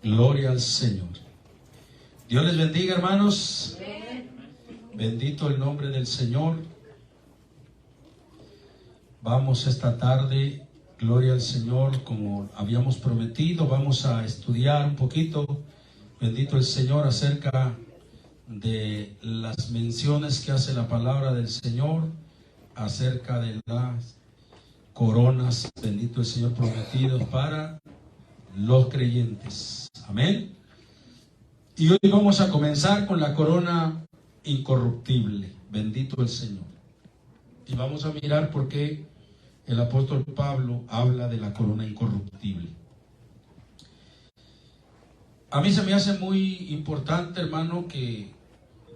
Gloria al Señor. Dios les bendiga, hermanos. Bendito el nombre del Señor. Vamos esta tarde, gloria al Señor, como habíamos prometido, vamos a estudiar un poquito, bendito el Señor, acerca de las menciones que hace la palabra del Señor, acerca de las coronas, bendito el Señor, prometidos para los creyentes. Amén. Y hoy vamos a comenzar con la corona incorruptible, bendito el Señor. Y vamos a mirar por qué el apóstol Pablo habla de la corona incorruptible. A mí se me hace muy importante, hermano, que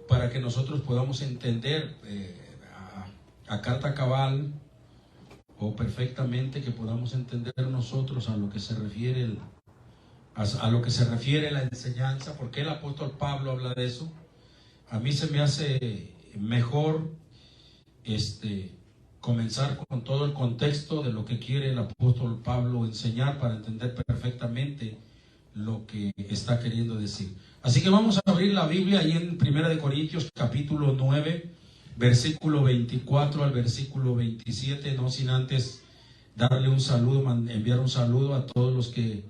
para que nosotros podamos entender a carta cabal o perfectamente, que podamos entender nosotros a lo que se refiere la enseñanza, porque el apóstol Pablo habla de eso. A mí se me hace mejor comenzar con todo el contexto de lo que quiere el apóstol Pablo enseñar para entender perfectamente lo que está queriendo decir. Así que vamos a abrir la Biblia ahí en 1 Corintios capítulo 9, versículo 24 al versículo 27, no sin antes darle un saludo, enviar un saludo a todos los que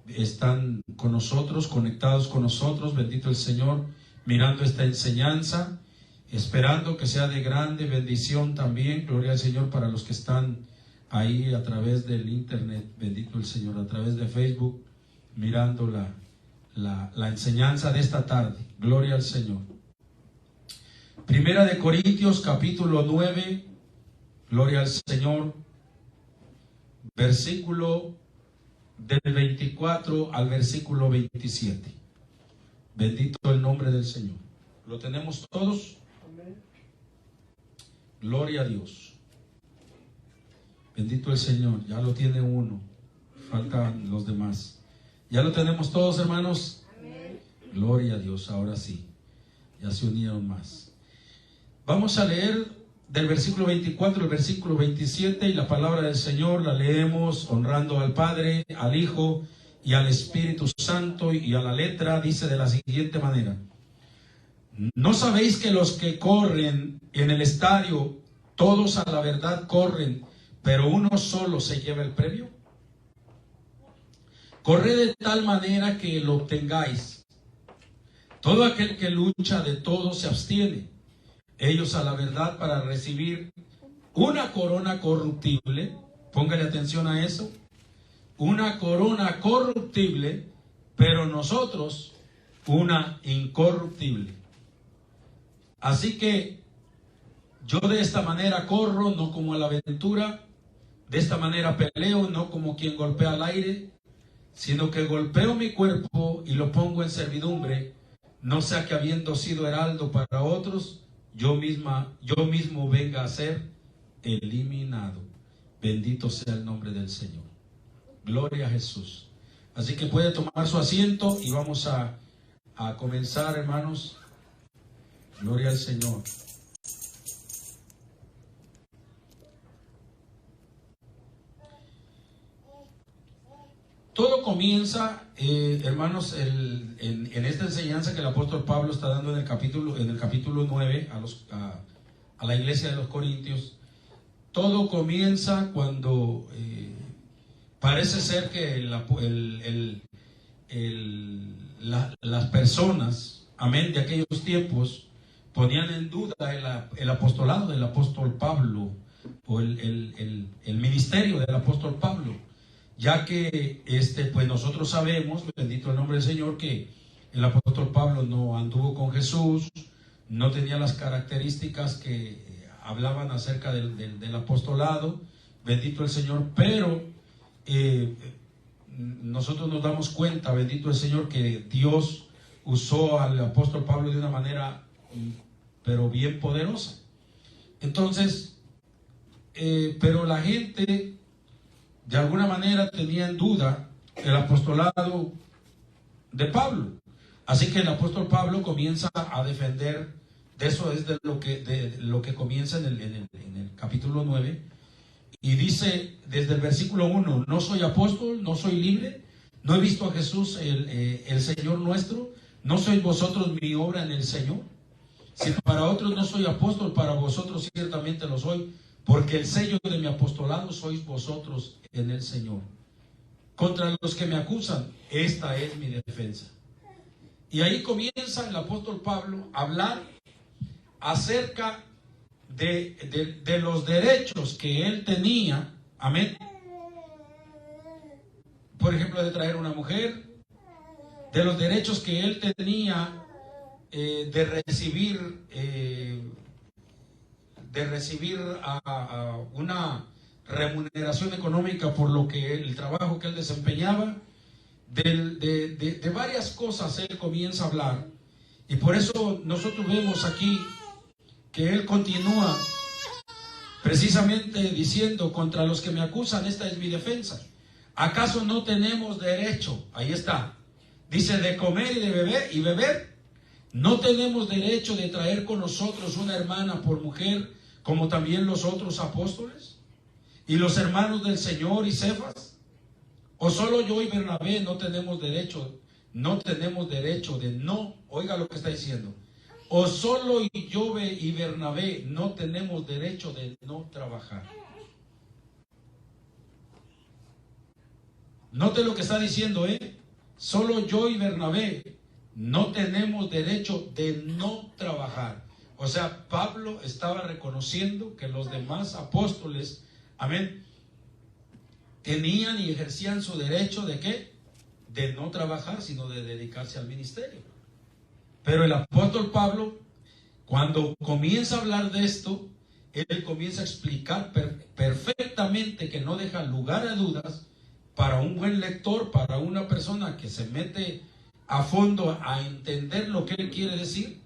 están con nosotros, conectados con nosotros, bendito el Señor, mirando esta enseñanza, esperando que sea de grande bendición también, gloria al Señor, para los que están ahí a través del internet, bendito el Señor, a través de Facebook, mirando la enseñanza de esta tarde, gloria al Señor. 1 Corintios capítulo 9, gloria al Señor, versículo del 24 al versículo 27. Bendito el nombre del Señor. ¿Lo tenemos todos? Amén. Gloria a Dios. Bendito el Señor. Ya lo tiene uno. Faltan los demás. ¿Ya lo tenemos todos, hermanos? Amén. Gloria a Dios. Ahora sí. Ya se unieron más. Vamos a leer del versículo 24 al versículo 27, y la palabra del Señor la leemos honrando al Padre, al Hijo y al Espíritu Santo, y a la letra dice de la siguiente manera: ¿no sabéis que los que corren en el estadio, todos a la verdad corren, pero uno solo se lleva el premio? Corred de tal manera que lo obtengáis. Todo aquel que lucha de todo se abstiene. Ellos a la verdad para recibir una corona corruptible. Póngale atención a eso. Una corona corruptible, pero nosotros una incorruptible. Así que yo de esta manera corro, no como a la aventura. De esta manera peleo, no como quien golpea al aire, sino que golpeo mi cuerpo y lo pongo en servidumbre, no sea que habiendo sido heraldo para otros, yo mismo venga a ser eliminado. Bendito sea el nombre del Señor. Gloria a Jesús. Así que puede tomar su asiento y vamos a comenzar, hermanos. Gloria al Señor. Todo comienza, hermanos, en esta enseñanza que el apóstol Pablo está dando en el capítulo 9 a la iglesia de los Corintios. Todo comienza cuando parece ser que las personas, amén, de aquellos tiempos ponían en duda el apostolado del apóstol Pablo, o el ministerio del apóstol Pablo. Ya que pues nosotros sabemos, bendito el nombre del Señor, que el apóstol Pablo no anduvo con Jesús, no tenía las características que hablaban acerca del apostolado, bendito el Señor, pero nosotros nos damos cuenta, bendito el Señor, que Dios usó al apóstol Pablo de una manera pero bien poderosa. Entonces, pero la gente de alguna manera tenía en duda el apostolado de Pablo. Así que el apóstol Pablo comienza a defender, de eso es de lo que comienza en el capítulo 9, y dice desde el versículo 1: no soy apóstol, no soy libre, ¿No he visto a Jesús, el Señor nuestro? ¿No sois vosotros mi obra en el Señor? Si para otros no soy apóstol, para vosotros ciertamente lo soy, porque el sello de mi apostolado sois vosotros en el Señor. Contra los que me acusan, esta es mi defensa. Y ahí comienza el apóstol Pablo a hablar acerca de los derechos que él tenía, amén, por ejemplo, de traer una mujer, de los derechos que él tenía de recibir una remuneración económica por lo que el trabajo que él desempeñaba, de varias cosas él comienza a hablar. Y por eso nosotros vemos aquí que él continúa precisamente diciendo: contra los que me acusan, esta es mi defensa. ¿Acaso no tenemos derecho? Ahí está. Dice: de comer y de beber. ¿No tenemos derecho de traer con nosotros una hermana por mujer, como también los otros apóstoles y los hermanos del Señor y Cefas? ¿O solo yo y Bernabé no tenemos derecho? No tenemos derecho de no, oiga lo que está diciendo. ¿O solo yo y Bernabé no tenemos derecho de no trabajar? Note lo que está diciendo, solo yo y Bernabé no tenemos derecho de no trabajar. O sea, Pablo estaba reconociendo que los demás apóstoles, amén, tenían y ejercían su derecho ¿de qué? De no trabajar, sino de dedicarse al ministerio. Pero el apóstol Pablo, cuando comienza a hablar de esto, él comienza a explicar perfectamente, que no deja lugar a dudas para un buen lector, para una persona que se mete a fondo a entender lo que él quiere decir.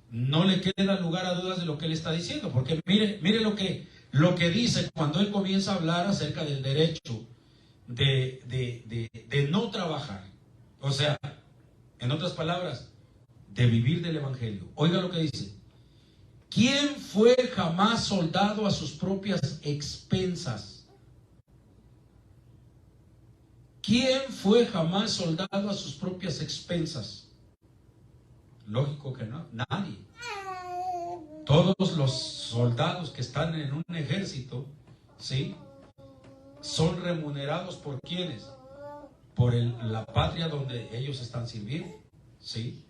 No le queda lugar a dudas de lo que él está diciendo, porque mire lo que dice cuando él comienza a hablar acerca del derecho de no trabajar. O sea, en otras palabras, de vivir del evangelio. Oiga lo que dice: ¿quién fue jamás soldado a sus propias expensas? ¿Quién fue jamás soldado a sus propias expensas? Lógico que no, nadie. Todos los soldados que están en un ejército, ¿sí?, son remunerados por ¿quiénes? Por la patria donde ellos están sirviendo, ¿sí?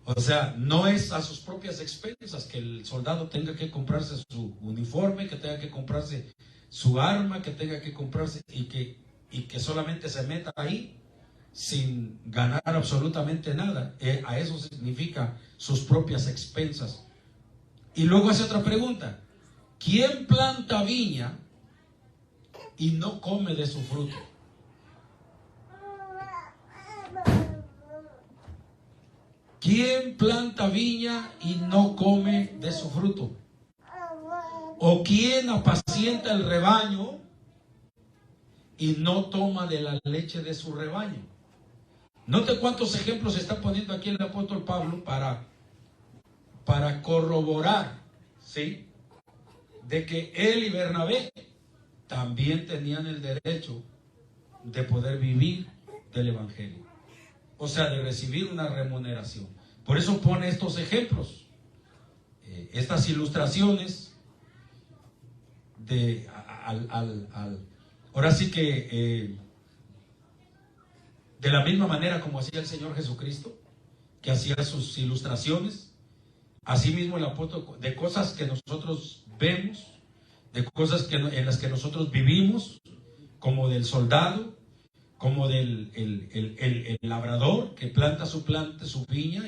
O sea, no es a sus propias expensas que el soldado tenga que comprarse su uniforme, que tenga que comprarse su arma, que tenga que comprarse y que solamente se meta ahí sin ganar absolutamente nada. A eso significa sus propias expensas. Y luego hace otra pregunta: ¿quién planta viña y no come de su fruto? ¿Quién planta viña y no come de su fruto? ¿O quién apacienta el rebaño y no toma de la leche de su rebaño? Note cuántos ejemplos está poniendo aquí el apóstol Pablo para corroborar, ¿sí?, de que él y Bernabé también tenían el derecho de poder vivir del evangelio, o sea, de recibir una remuneración. Por eso pone estos ejemplos, estas ilustraciones ahora sí que de la misma manera como hacía el Señor Jesucristo, que hacía sus ilustraciones, así mismo el apóstol, de cosas que nosotros vemos, de cosas en las que nosotros vivimos, como del soldado, como del el labrador que planta su viña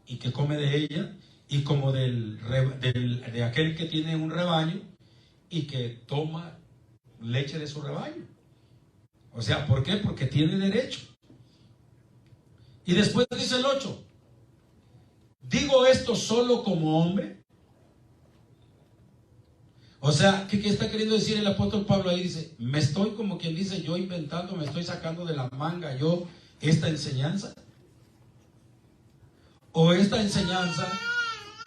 y que come de ella, y como de aquel que tiene un rebaño y que toma leche de su rebaño. O sea, ¿por qué? Porque tiene derecho. Y después dice el 8: ¿digo esto solo como hombre? O sea, ¿qué está queriendo decir el apóstol Pablo ahí? Dice, me estoy, como quien dice, yo inventando, me estoy sacando de la manga yo esta enseñanza. O esta enseñanza,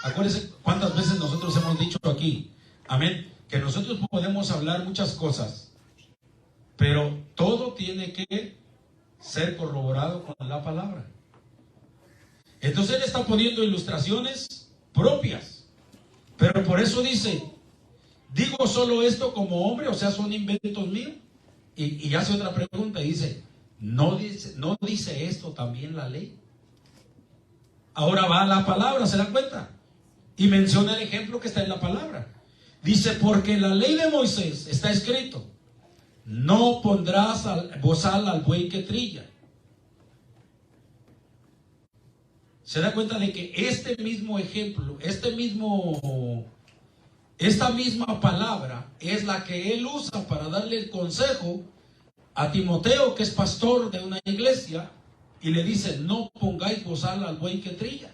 acuérdense cuántas veces nosotros hemos dicho aquí, amén, que nosotros podemos hablar muchas cosas, pero todo tiene que ser corroborado con la palabra. Entonces él está poniendo ilustraciones propias, pero por eso dice, digo solo esto como hombre, o sea, son inventos míos. Y hace otra pregunta y dice, ¿no dice esto también la ley? Ahora va a la palabra, ¿se dan cuenta? Y menciona el ejemplo que está en la palabra. Dice, porque en la ley de Moisés está escrito, no pondrás bozal al buey que trilla. Se da cuenta de que este mismo ejemplo, esta misma palabra es la que él usa para darle el consejo a Timoteo, que es pastor de una iglesia, y le dice, no pongáis bozal al buey que trilla.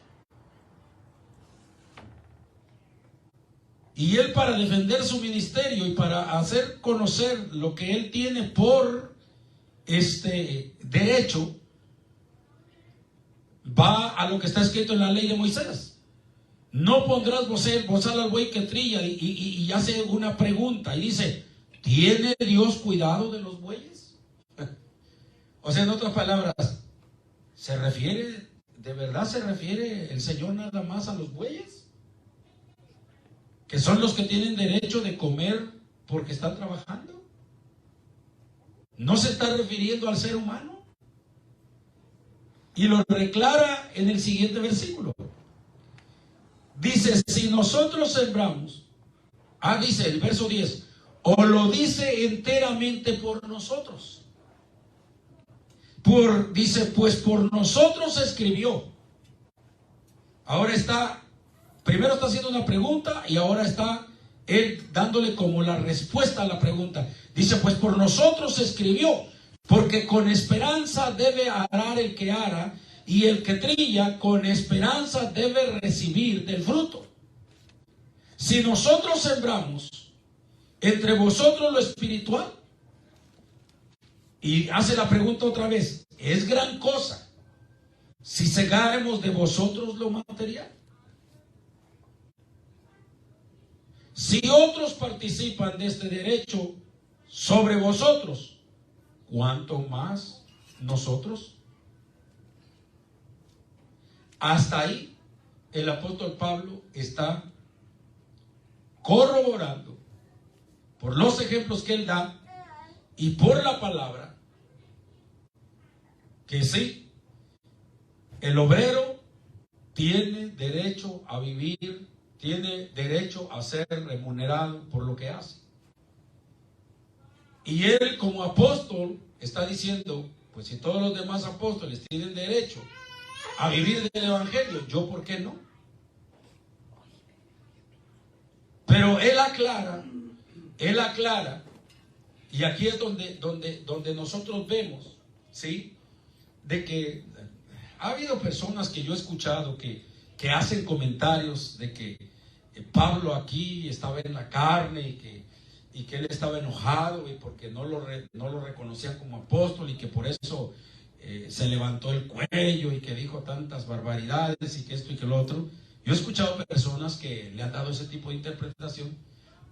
Y él, para defender su ministerio y para hacer conocer lo que él tiene por derecho, va a lo que está escrito en la ley de Moisés. No pondrás bozal al buey que trilla, y hace una pregunta y dice, ¿tiene Dios cuidado de los bueyes? O sea, en otras palabras, ¿de verdad se refiere el Señor nada más a los bueyes? ¿Que son los que tienen derecho de comer porque están trabajando? ¿No se está refiriendo al ser humano? Y lo declara en el siguiente versículo. Dice, si nosotros sembramos, dice el verso 10, o lo dice enteramente por nosotros. Dice, pues por nosotros escribió. Ahora primero está haciendo una pregunta y ahora está él dándole como la respuesta a la pregunta. Dice, pues por nosotros escribió, porque con esperanza debe arar el que ara, y el que trilla con esperanza debe recibir del fruto. Si nosotros sembramos entre vosotros lo espiritual, y hace la pregunta otra vez, ¿es gran cosa si segáremos de vosotros lo material? Si otros participan de este derecho sobre vosotros, ¿cuánto más nosotros? Hasta ahí el apóstol Pablo está corroborando por los ejemplos que él da y por la palabra que sí, el obrero tiene derecho a vivir, tiene derecho a ser remunerado por lo que hace. Y él, como apóstol, está diciendo, pues si todos los demás apóstoles tienen derecho a vivir del evangelio, ¿yo por qué no? Pero él aclara, y aquí es donde nosotros vemos, ¿sí?, de que ha habido personas que yo he escuchado que hacen comentarios de que Pablo aquí estaba en la carne y que él estaba enojado y porque no lo reconocían como apóstol y que por eso se levantó el cuello y que dijo tantas barbaridades y que esto y que lo otro. Yo he escuchado personas que le han dado ese tipo de interpretación,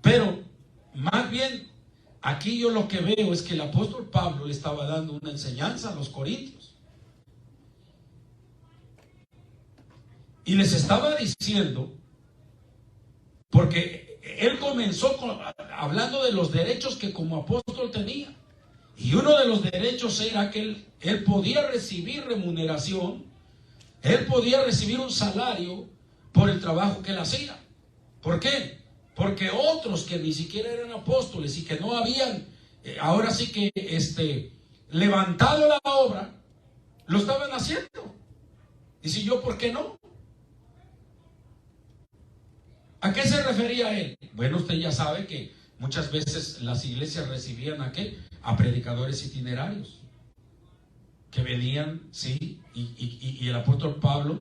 pero más bien aquí yo lo que veo es que el apóstol Pablo le estaba dando una enseñanza a los corintios y les estaba diciendo, porque él comenzó hablando de los derechos que como apóstol tenía, y uno de los derechos era que él podía recibir remuneración, él podía recibir un salario por el trabajo que él hacía. ¿Por qué? Porque otros que ni siquiera eran apóstoles y que no habían, ahora sí que levantado la obra, lo estaban haciendo. Y si yo, ¿por qué no? ¿A qué se refería él? Bueno, usted ya sabe que muchas veces las iglesias recibían a predicadores itinerarios que venían, sí, y el apóstol Pablo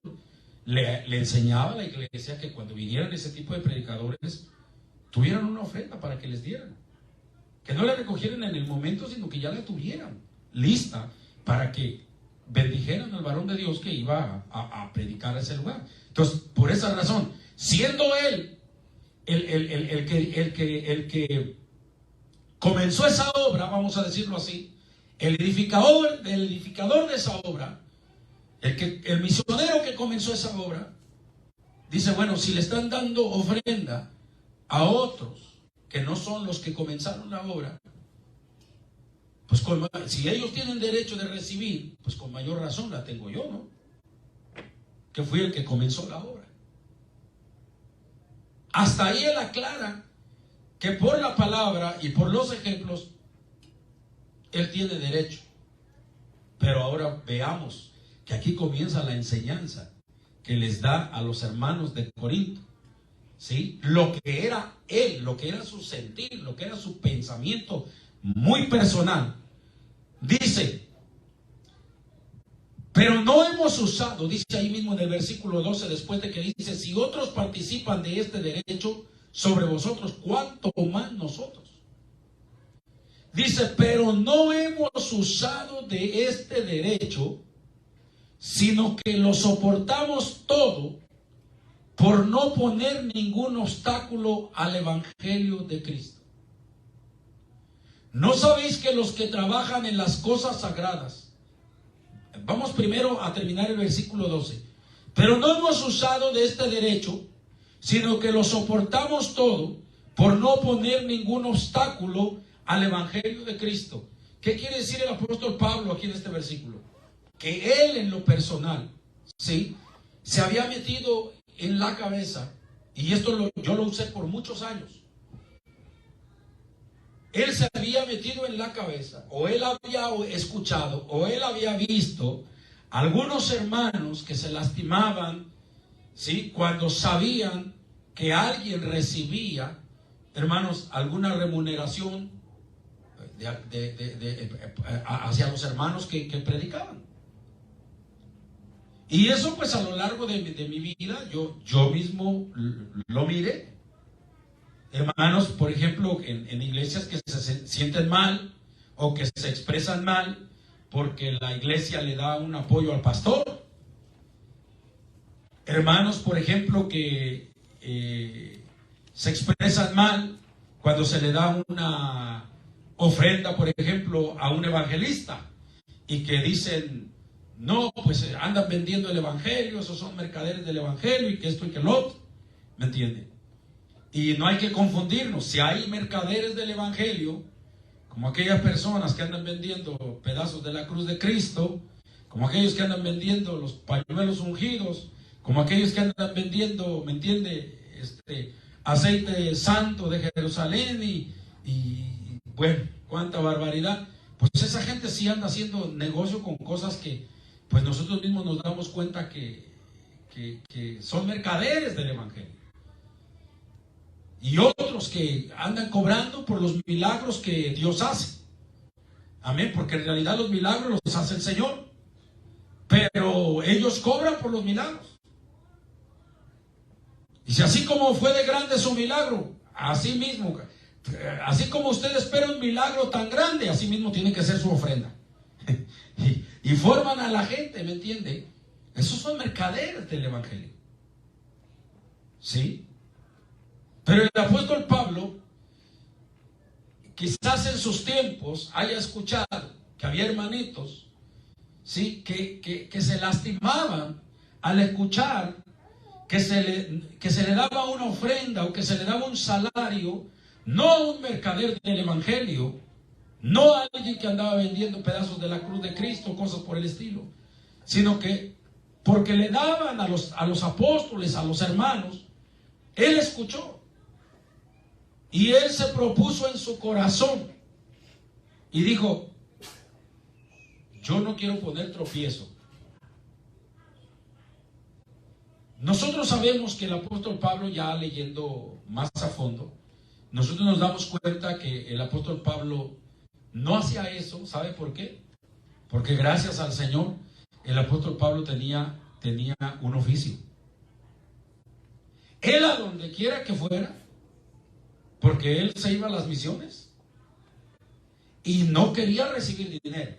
le enseñaba a la iglesia que cuando vinieran ese tipo de predicadores tuvieran una ofrenda para que les dieran, que no la recogieran en el momento, sino que ya la tuvieran lista para que bendijeran al varón de Dios que iba a predicar a ese lugar. Entonces, por esa razón, siendo él el que comenzó esa obra, vamos a decirlo así, El edificador de esa obra, el misionero que comenzó esa obra, dice, bueno, si le están dando ofrenda a otros que no son los que comenzaron la obra, pues si ellos tienen derecho de recibir, pues con mayor razón la tengo yo, ¿no? Que fui el que comenzó la obra. Hasta ahí él aclara que por la palabra y por los ejemplos, él tiene derecho. Pero ahora veamos que aquí comienza la enseñanza que les da a los hermanos de Corinto, ¿sí? Lo que era él, lo que era su sentir, lo que era su pensamiento muy personal. Dice, pero no hemos usado, dice ahí mismo en el versículo 12, después de que dice, si otros participan de este derecho sobre vosotros, ¿cuánto más nosotros? Dice, pero no hemos usado de este derecho, sino que lo soportamos todo por no poner ningún obstáculo al evangelio de Cristo. ¿No sabéis que los que trabajan en las cosas sagradas? Vamos primero a terminar el versículo 12. Pero no hemos usado de este derecho, sino que lo soportamos todo por no poner ningún obstáculo al evangelio de Cristo. ¿Qué quiere decir el apóstol Pablo aquí en este versículo? Que él en lo personal, ¿sí?, se había metido en la cabeza, y esto yo lo usé por muchos años. Él se había metido en la cabeza, o él había escuchado, o él había visto algunos hermanos que se lastimaban, ¿sí?, cuando sabían que alguien recibía, hermanos, alguna remuneración hacia los hermanos que predicaban. Y eso, pues, a lo largo de mi vida, yo mismo lo miré. Hermanos, por ejemplo, en iglesias que se sienten mal o que se expresan mal porque la iglesia le da un apoyo al pastor. Hermanos, por ejemplo, que se expresan mal cuando se le da una ofrenda, por ejemplo, a un evangelista, y que dicen, no, pues andan vendiendo el evangelio, esos son mercaderes del evangelio, y que esto y que lo otro, ¿me entienden? Y no hay que confundirnos. Si hay mercaderes del evangelio, como aquellas personas que andan vendiendo pedazos de la cruz de Cristo, como aquellos que andan vendiendo los pañuelos ungidos, como aquellos que andan vendiendo, ¿me entiende?, aceite santo de Jerusalén y bueno, cuánta barbaridad. Pues esa gente sí anda haciendo negocio con cosas que pues nosotros mismos nos damos cuenta que son mercaderes del evangelio. Y otros que andan cobrando por los milagros que Dios hace. Amén, porque en realidad los milagros los hace el Señor, pero ellos cobran por los milagros. Y si así como fue de grande su milagro, así mismo, así como usted espera un milagro tan grande, así mismo tiene que ser su ofrenda. y forman a la gente, ¿me entiende? Esos son mercaderes del evangelio. ¿Sí? Pero el apóstol Pablo, quizás en sus tiempos haya escuchado que había hermanitos, ¿sí?, que se lastimaban al escuchar que se le daba una ofrenda o que se le daba un salario, no a un mercader del evangelio, no a alguien que andaba vendiendo pedazos de la cruz de Cristo, cosas por el estilo, sino que porque le daban a los apóstoles, a los hermanos, él escuchó. Y él se propuso en su corazón y dijo, yo no quiero poner tropiezo. Nosotros sabemos que el apóstol Pablo, ya leyendo más a fondo, nosotros nos damos cuenta que el apóstol Pablo no hacía eso. ¿Sabe por qué? Porque gracias al Señor, el apóstol Pablo tenía un oficio. Él, a donde quiera que fuera, porque él se iba a las misiones y no quería recibir dinero,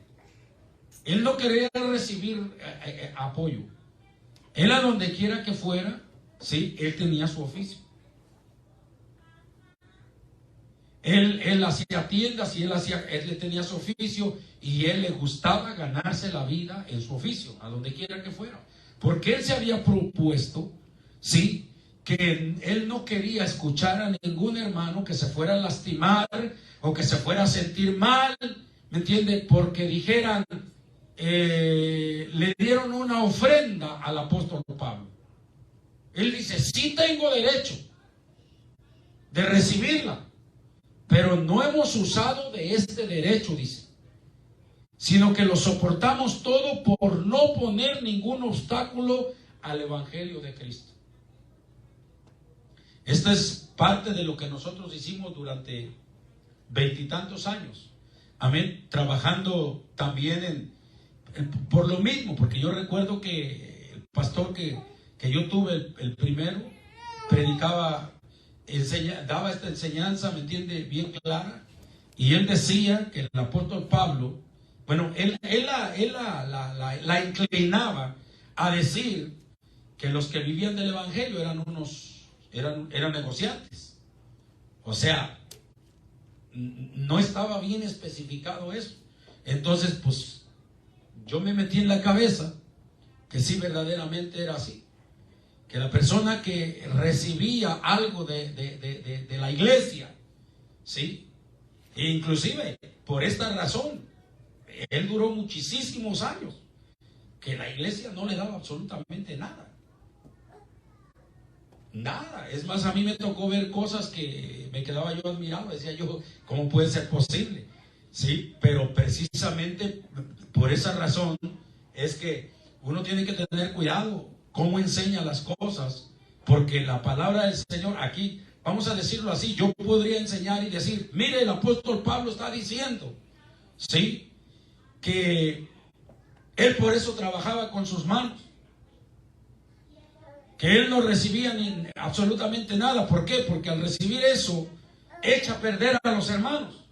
él no quería recibir apoyo. Él, a donde quiera que fuera, sí, él tenía su oficio. Él hacía tiendas y él le tenía su oficio y él le gustaba ganarse la vida en su oficio, a donde quiera que fuera. Porque él se había propuesto, sí, que él no quería escuchar a ningún hermano que se fuera a lastimar o que se fuera a sentir mal, ¿me entiende? Porque dijeran, le dieron una ofrenda al apóstol Pablo. Él dice, sí tengo derecho de recibirla, pero no hemos usado de este derecho, dice, sino que lo soportamos todo por no poner ningún obstáculo al evangelio de Cristo. Esta es parte de lo que nosotros hicimos durante 20 y tantos años. Amén. Trabajando también por lo mismo, porque yo recuerdo que el pastor que yo tuve, el primero, predicaba, daba esta enseñanza, ¿me entiende?, bien clara. Y él decía que el apóstol Pablo, bueno, él la inclinaba a decir que los que vivían del evangelio eran negociantes. O sea, no estaba bien especificado eso. Entonces, pues, yo me metí en la cabeza que sí, verdaderamente era así. Que la persona que recibía algo de la iglesia, ¿sí? E inclusive, por esta razón, él duró muchísimos años, que la iglesia no le daba absolutamente nada. Nada. Es más, a mí me tocó ver cosas que me quedaba yo admirado. Decía yo, ¿cómo puede ser posible? Sí, pero precisamente por esa razón es que uno tiene que tener cuidado cómo enseña las cosas, porque la palabra del Señor aquí, vamos a decirlo así, yo podría enseñar y decir, mire, el apóstol Pablo está diciendo, sí, que él por eso trabajaba con sus manos, que él no recibía absolutamente nada. ¿Por qué? Porque al recibir eso echa a perder a los hermanos.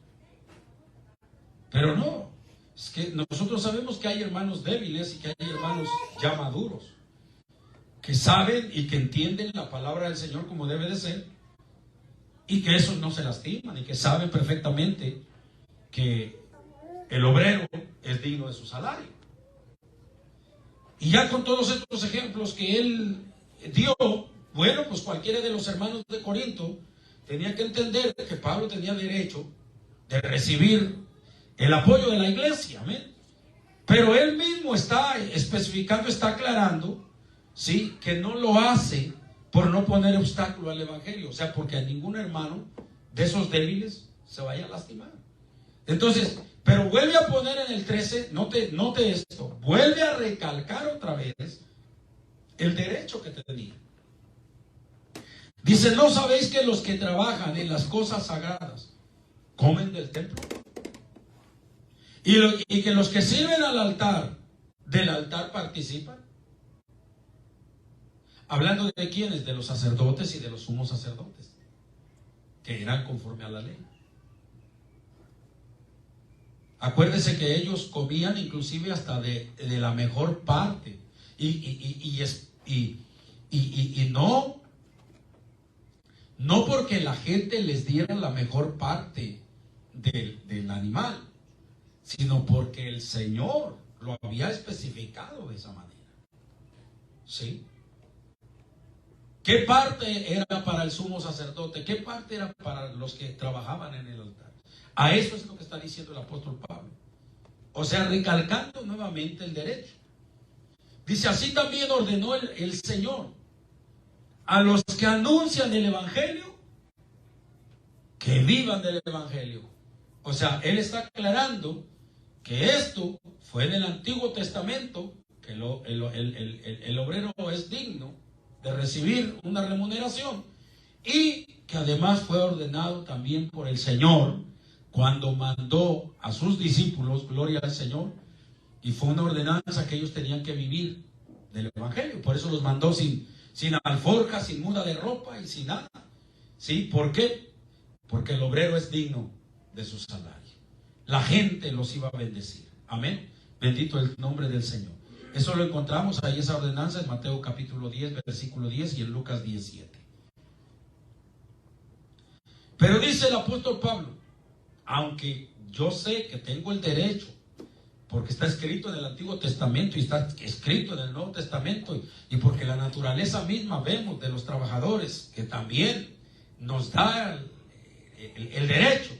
Pero no, es que nosotros sabemos que hay hermanos débiles y que hay hermanos ya maduros, que saben y que entienden la palabra del Señor como debe de ser, y que esos no se lastiman, y que saben perfectamente que el obrero es digno de su salario. Y ya con todos estos ejemplos que él dio, bueno, pues cualquiera de los hermanos de Corinto tenía que entender que Pablo tenía derecho de recibir el apoyo de la iglesia, amén. Pero él mismo está especificando, está aclarando, sí, que no lo hace por no poner obstáculo al evangelio, o sea, porque a ningún hermano de esos débiles se vaya a lastimar. Entonces, pero vuelve a poner en el 13, note esto, vuelve a recalcar otra vez el derecho que tenía. Dice, ¿no sabéis que los que trabajan en las cosas sagradas comen del templo? Y que los que sirven al altar, del altar participan. Hablando de quiénes, de los sacerdotes y de los sumos sacerdotes, que eran conforme a la ley. Acuérdese que ellos comían inclusive hasta de la mejor parte. Y no porque la gente les diera la mejor parte del animal, sino porque el Señor lo había especificado de esa manera. ¿Sí? ¿Qué parte era para el sumo sacerdote? ¿Qué parte era para los que trabajaban en el altar? A eso es lo que está diciendo el apóstol Pablo. O sea, recalcando nuevamente el derecho. Dice, así también ordenó el Señor a los que anuncian el evangelio que vivan del evangelio. O sea, él está aclarando que esto fue en el Antiguo Testamento, que el obrero es digno de recibir una remuneración, y que además fue ordenado también por el Señor cuando mandó a sus discípulos, gloria al Señor, y fue una ordenanza que ellos tenían que vivir del evangelio. Por eso los mandó sin alforja, sin muda de ropa y sin nada. ¿Sí? ¿Por qué? Porque el obrero es digno de su salario. La gente los iba a bendecir. Amén. Bendito el nombre del Señor. Eso lo encontramos ahí, esa ordenanza, en Mateo capítulo 10, versículo 10, y en Lucas 17. Pero dice el apóstol Pablo, aunque yo sé que tengo el derecho, porque está escrito en el Antiguo Testamento y está escrito en el Nuevo Testamento, y porque la naturaleza misma vemos de los trabajadores que también nos da el derecho.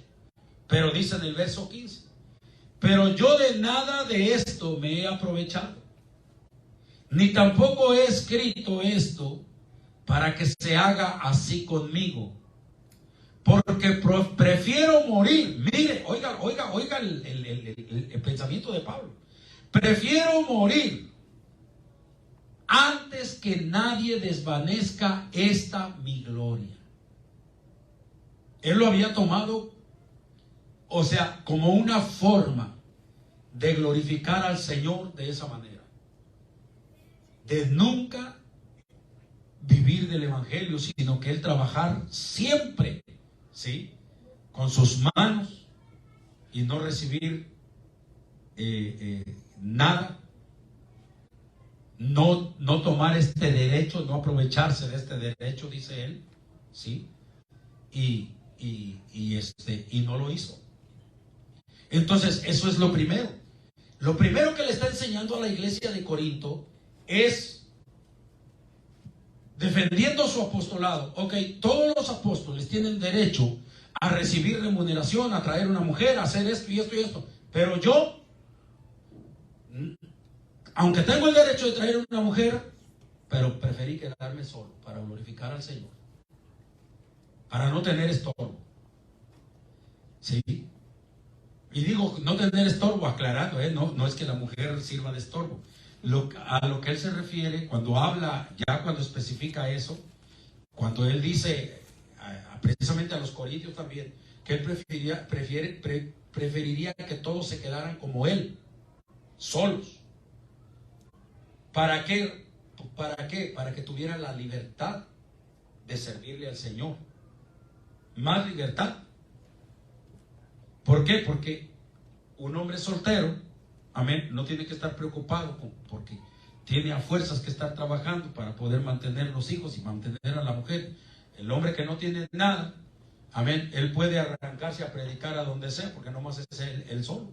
Pero dice en el verso 15, pero yo de nada de esto me he aprovechado, ni tampoco he escrito esto para que se haga así conmigo, porque prefiero morir. Mire, oiga el pensamiento de Pablo. Prefiero morir antes que nadie desvanezca esta mi gloria. Él lo había tomado, o sea, como una forma de glorificar al Señor de esa manera, de nunca vivir del evangelio, sino que él trabajar siempre, ¿sí?, con sus manos y no recibir nada, no tomar este derecho, no aprovecharse de este derecho, dice él, ¿sí? Y no lo hizo. Entonces, eso es lo primero. Lo primero que le está enseñando a la iglesia de Corinto es, defendiendo su apostolado, ok, todos los apóstoles tienen derecho a recibir remuneración, a traer una mujer, a hacer esto y esto y esto, pero yo, aunque tengo el derecho de traer una mujer, pero preferí quedarme solo para glorificar al Señor, para no tener estorbo. ¿Sí? Y digo, no tener estorbo, aclarando, no es que la mujer sirva de estorbo. A lo que él se refiere cuando habla, ya cuando especifica eso, cuando él dice, precisamente a los corintios también, que él preferiría que todos se quedaran como él, solos. ¿Para qué? ¿Para qué? Para que tuvieran la libertad de servirle al Señor. Más libertad. ¿Por qué? Porque un hombre soltero, amén, no tiene que estar preocupado porque tiene a fuerzas que estar trabajando para poder mantener los hijos y mantener a la mujer. El hombre que no tiene nada, amén, él puede arrancarse a predicar a donde sea, porque nomás es él solo.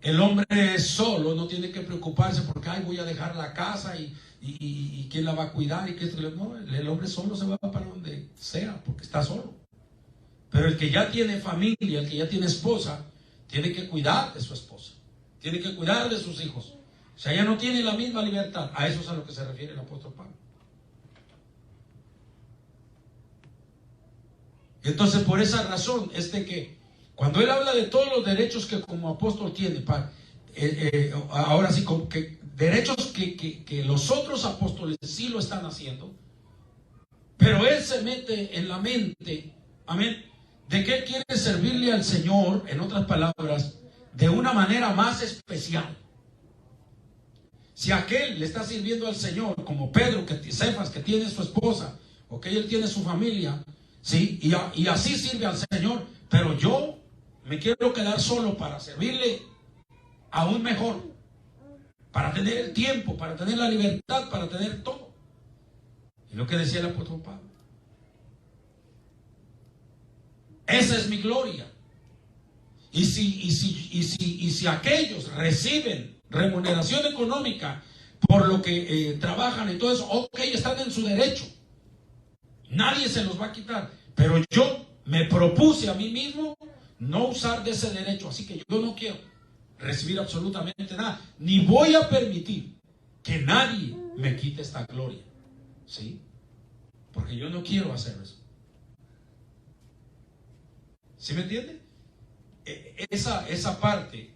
El hombre solo no tiene que preocuparse porque voy a dejar la casa y quién la va a cuidar y que esto. No, el hombre solo se va para donde sea porque está solo. Pero el que ya tiene familia, el que ya tiene esposa, tiene que cuidar de su esposa, tiene que cuidar de sus hijos. O sea, ya no tiene la misma libertad. A eso es a lo que se refiere el apóstol Pablo. Entonces, por esa razón es de que cuando él habla de todos los derechos que como apóstol tiene, ahora sí, que derechos que los otros apóstoles sí lo están haciendo, pero él se mete en la mente, amén, de que él quiere servirle al Señor, en otras palabras, de una manera más especial. Si aquel le está sirviendo al Señor, como Pedro, Cefas, que tiene su esposa, o que él tiene su familia, ¿sí? Y así sirve al Señor, pero yo me quiero quedar solo para servirle aún mejor, para tener el tiempo, para tener la libertad, para tener todo. Y lo que decía el apóstol Pablo, esa es mi gloria. Y si aquellos reciben remuneración económica por lo que trabajan y todo eso, ok, están en su derecho, nadie se los va a quitar, pero yo me propuse a mí mismo no usar de ese derecho, así que yo no quiero recibir absolutamente nada, ni voy a permitir que nadie me quite esta gloria, ¿sí? Porque yo no quiero hacer eso. ¿Sí me entiende? Esa parte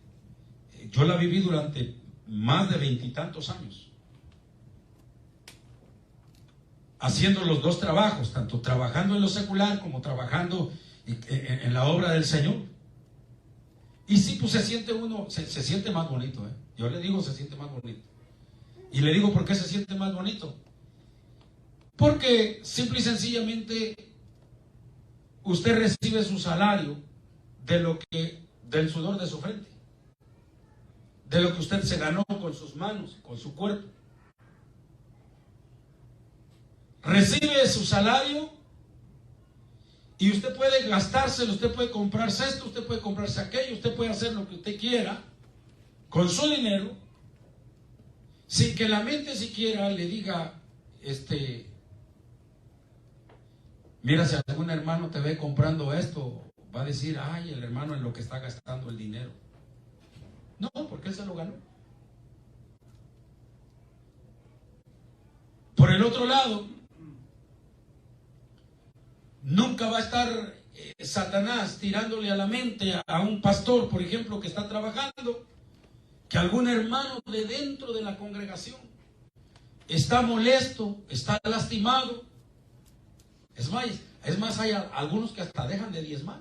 yo la viví durante más de 20 y tantos años, haciendo los dos trabajos, tanto trabajando en lo secular como trabajando en la obra del Señor. Y sí, pues se siente más bonito, ¿eh? Yo le digo, se siente más bonito. Y le digo, ¿por qué se siente más bonito? Porque simple y sencillamente usted recibe su salario del sudor de su frente, de lo que usted se ganó con sus manos, con su cuerpo. Recibe su salario Y usted puede gastárselo, usted puede comprarse esto, usted puede comprarse aquello, usted puede hacer lo que usted quiera con su dinero, sin que la mente siquiera le diga, mira, si algún hermano te ve comprando esto, va a decir, ay, el hermano en lo que está gastando el dinero. No, porque él se lo ganó. Por el otro lado, nunca va a estar Satanás tirándole a la mente a un pastor, por ejemplo, que está trabajando, que algún hermano de dentro de la congregación está molesto, está lastimado. Es más, hay algunos que hasta dejan de diezmar.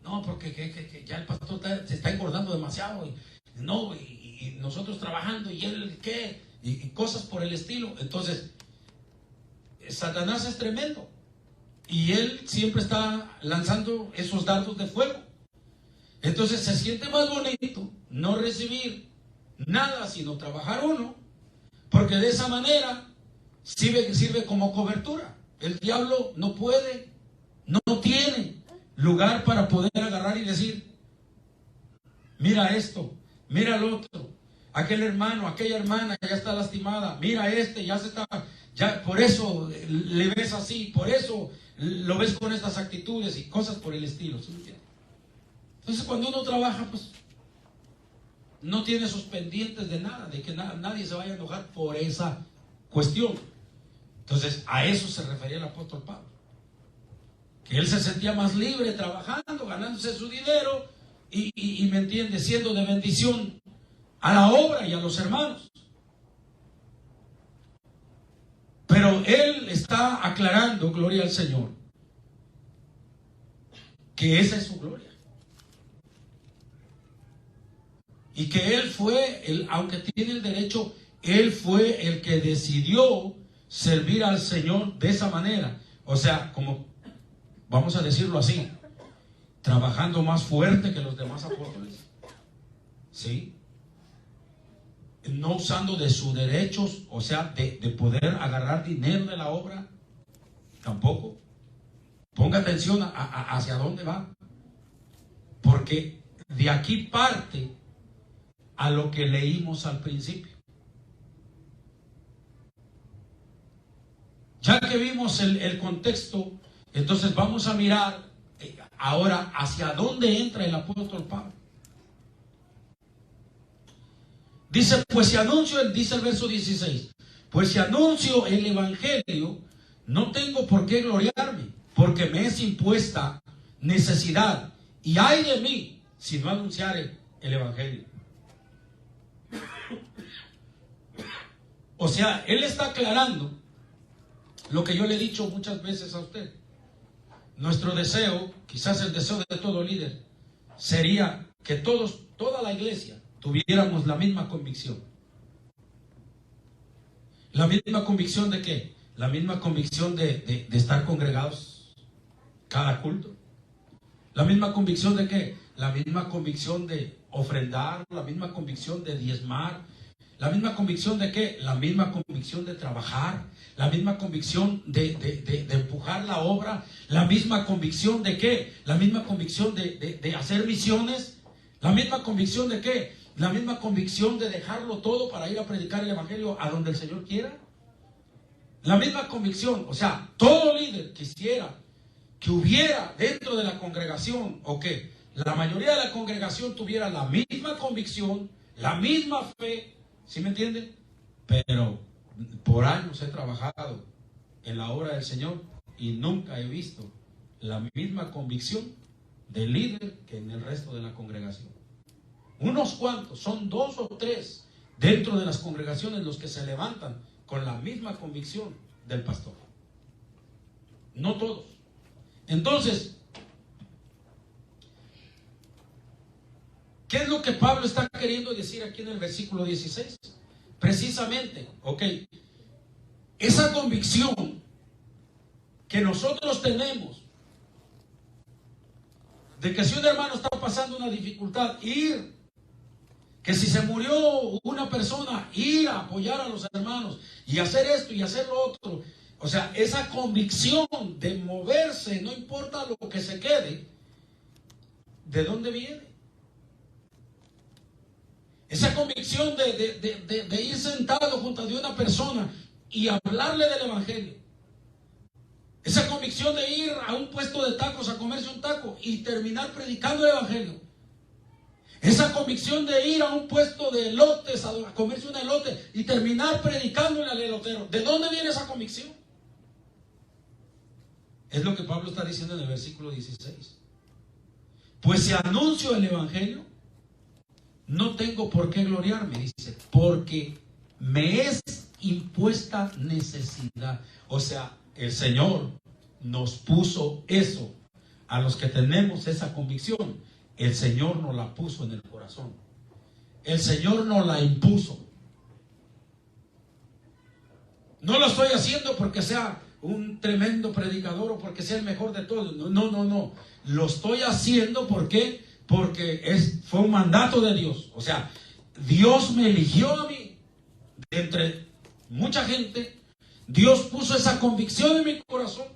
No, porque que ya el pastor se está engordando demasiado. Y nosotros trabajando, y él qué, y cosas por el estilo. Entonces, Satanás es tremendo. Y él siempre está lanzando esos dardos de fuego. Entonces se siente más bonito no recibir nada, sino trabajar uno, porque de esa manera sirve como cobertura. El diablo no puede, no tiene lugar para poder agarrar y decir, mira esto, mira el otro, aquel hermano, aquella hermana ya está lastimada, mira ya por eso le ves así, por eso lo ves con estas actitudes y cosas por el estilo. ¿Sí me entiendes? Entonces cuando uno trabaja, pues no tiene esos pendientes de nada, de que nadie se vaya a enojar por esa cuestión. Entonces a eso se refería el apóstol Pablo, que él se sentía más libre trabajando, ganándose su dinero y me entiende, siendo de bendición a la obra y a los hermanos. Pero él está aclarando, gloria al Señor, que esa es su gloria. Y que él fue, aunque tiene el derecho, él fue el que decidió servir al Señor de esa manera. O sea, como, vamos a decirlo así, trabajando más fuerte que los demás apóstoles. ¿Sí? No usando de sus derechos, o sea, de poder agarrar dinero de la obra. Tampoco. Ponga atención hacia dónde va. Porque de aquí parte a lo que leímos al principio. Ya que vimos el contexto, entonces vamos a mirar ahora hacia dónde entra el apóstol Pablo. Dice, pues si anuncio, dice el verso 16, pues si anuncio el evangelio, no tengo por qué gloriarme, porque me es impuesta necesidad, y ay de mí si no anunciare el evangelio. O sea, él está aclarando lo que yo le he dicho muchas veces a usted. Nuestro deseo, quizás el deseo de todo líder, sería que toda la iglesia tuviéramos la misma convicción. ¿La misma convicción de qué? La misma convicción de estar congregados cada culto. ¿La misma convicción de qué? La misma convicción de ofrendar, la misma convicción de diezmar. ¿La misma convicción de qué? La misma convicción de trabajar, la misma convicción de empujar la obra, la misma convicción de qué? La misma convicción de hacer misiones, la misma convicción de qué? La misma convicción de dejarlo todo para ir a predicar el evangelio a donde el Señor quiera. La misma convicción, o sea, todo líder quisiera que hubiera dentro de la congregación, o que la mayoría de la congregación tuviera la misma convicción, la misma fe. ¿Sí me entienden? Pero por años he trabajado en la obra del Señor y nunca he visto la misma convicción del líder que en el resto de la congregación. Unos cuantos, son 2 o 3 dentro de las congregaciones los que se levantan con la misma convicción del pastor. No todos. Entonces, ¿qué es lo que Pablo está queriendo decir aquí en el versículo 16? Precisamente, esa convicción que nosotros tenemos de que si un hermano está pasando una dificultad, que si se murió una persona, ir a apoyar a los hermanos y hacer esto y hacer lo otro, O sea, esa convicción de moverse, no importa lo que se quede, ¿de dónde viene? Esa convicción de ir sentado junto a una persona y hablarle del evangelio. Esa convicción de ir a un puesto de tacos a comerse un taco y terminar predicando el evangelio. Esa convicción de ir a un puesto de elotes a comerse un elote y terminar predicándole al elotero. ¿De dónde viene esa convicción? Es lo que Pablo está diciendo en el versículo 16. Pues si anuncio el evangelio, no tengo por qué gloriarme, dice, porque me es impuesta necesidad. O sea, el Señor nos puso eso. A los que tenemos esa convicción, el Señor nos la puso en el corazón. El Señor nos la impuso. No lo estoy haciendo porque sea un tremendo predicador o porque sea el mejor de todos. No. Lo estoy haciendo porque fue un mandato de Dios. O sea, Dios me eligió a mí de entre mucha gente. Dios puso esa convicción en mi corazón.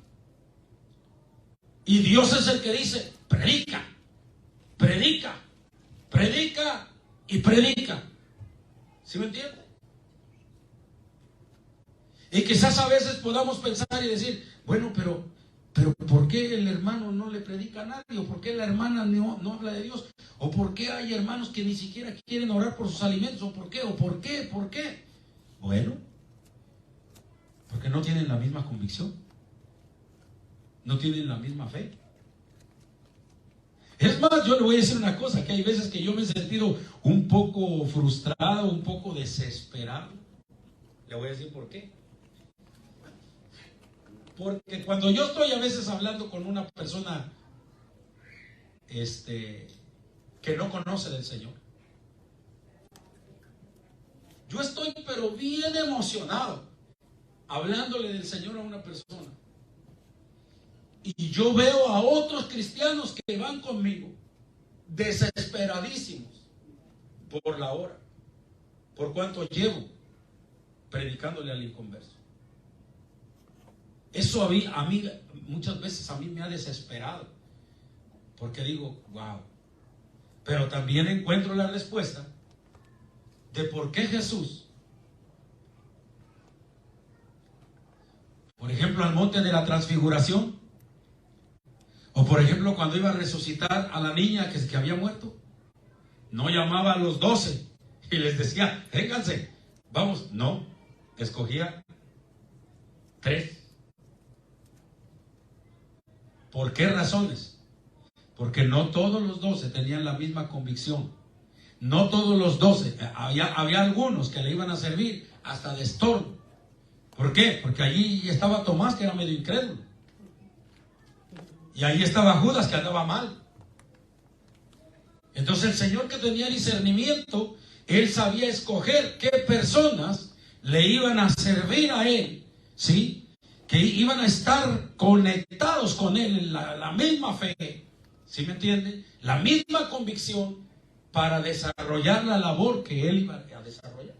Y Dios es el que dice, predica, predica, predica y predica. ¿Sí me entiende? Y quizás a veces podamos pensar y decir, bueno, pero ¿por qué el hermano no le predica a nadie? ¿O por qué la hermana no habla de Dios? ¿O por qué hay hermanos que ni siquiera quieren orar por sus alimentos? ¿O por qué? ¿O por qué? ¿Por qué? Bueno, porque no tienen la misma convicción. No tienen la misma fe. Es más, yo le voy a decir una cosa, que hay veces que yo me he sentido un poco frustrado, un poco desesperado. Le voy a decir por qué. Porque cuando yo estoy a veces hablando con una persona que no conoce del Señor, yo estoy pero bien emocionado hablándole del Señor a una persona. Y yo veo a otros cristianos que van conmigo desesperadísimos por la hora, por cuánto llevo predicándole al inconverso. Eso a mí muchas veces a mí me ha desesperado, porque digo, wow. Pero también encuentro la respuesta de por qué Jesús, por ejemplo, al monte de la transfiguración, o por ejemplo cuando iba a resucitar a la niña que había muerto, no llamaba a los 12 y les decía, vénganse, vamos. No, escogía 3. ¿Por qué razones? Porque no todos los 12 tenían la misma convicción. No todos los 12. Había algunos que le iban a servir hasta de estorbo. ¿Por qué? Porque allí estaba Tomás, que era medio incrédulo. Y ahí estaba Judas, que andaba mal. Entonces el Señor, que tenía discernimiento, Él sabía escoger qué personas le iban a servir a Él, ¿sí? Que iban a estar conectados con Él en la misma fe, ¿sí me entiende? La misma convicción para desarrollar la labor que Él iba a desarrollar.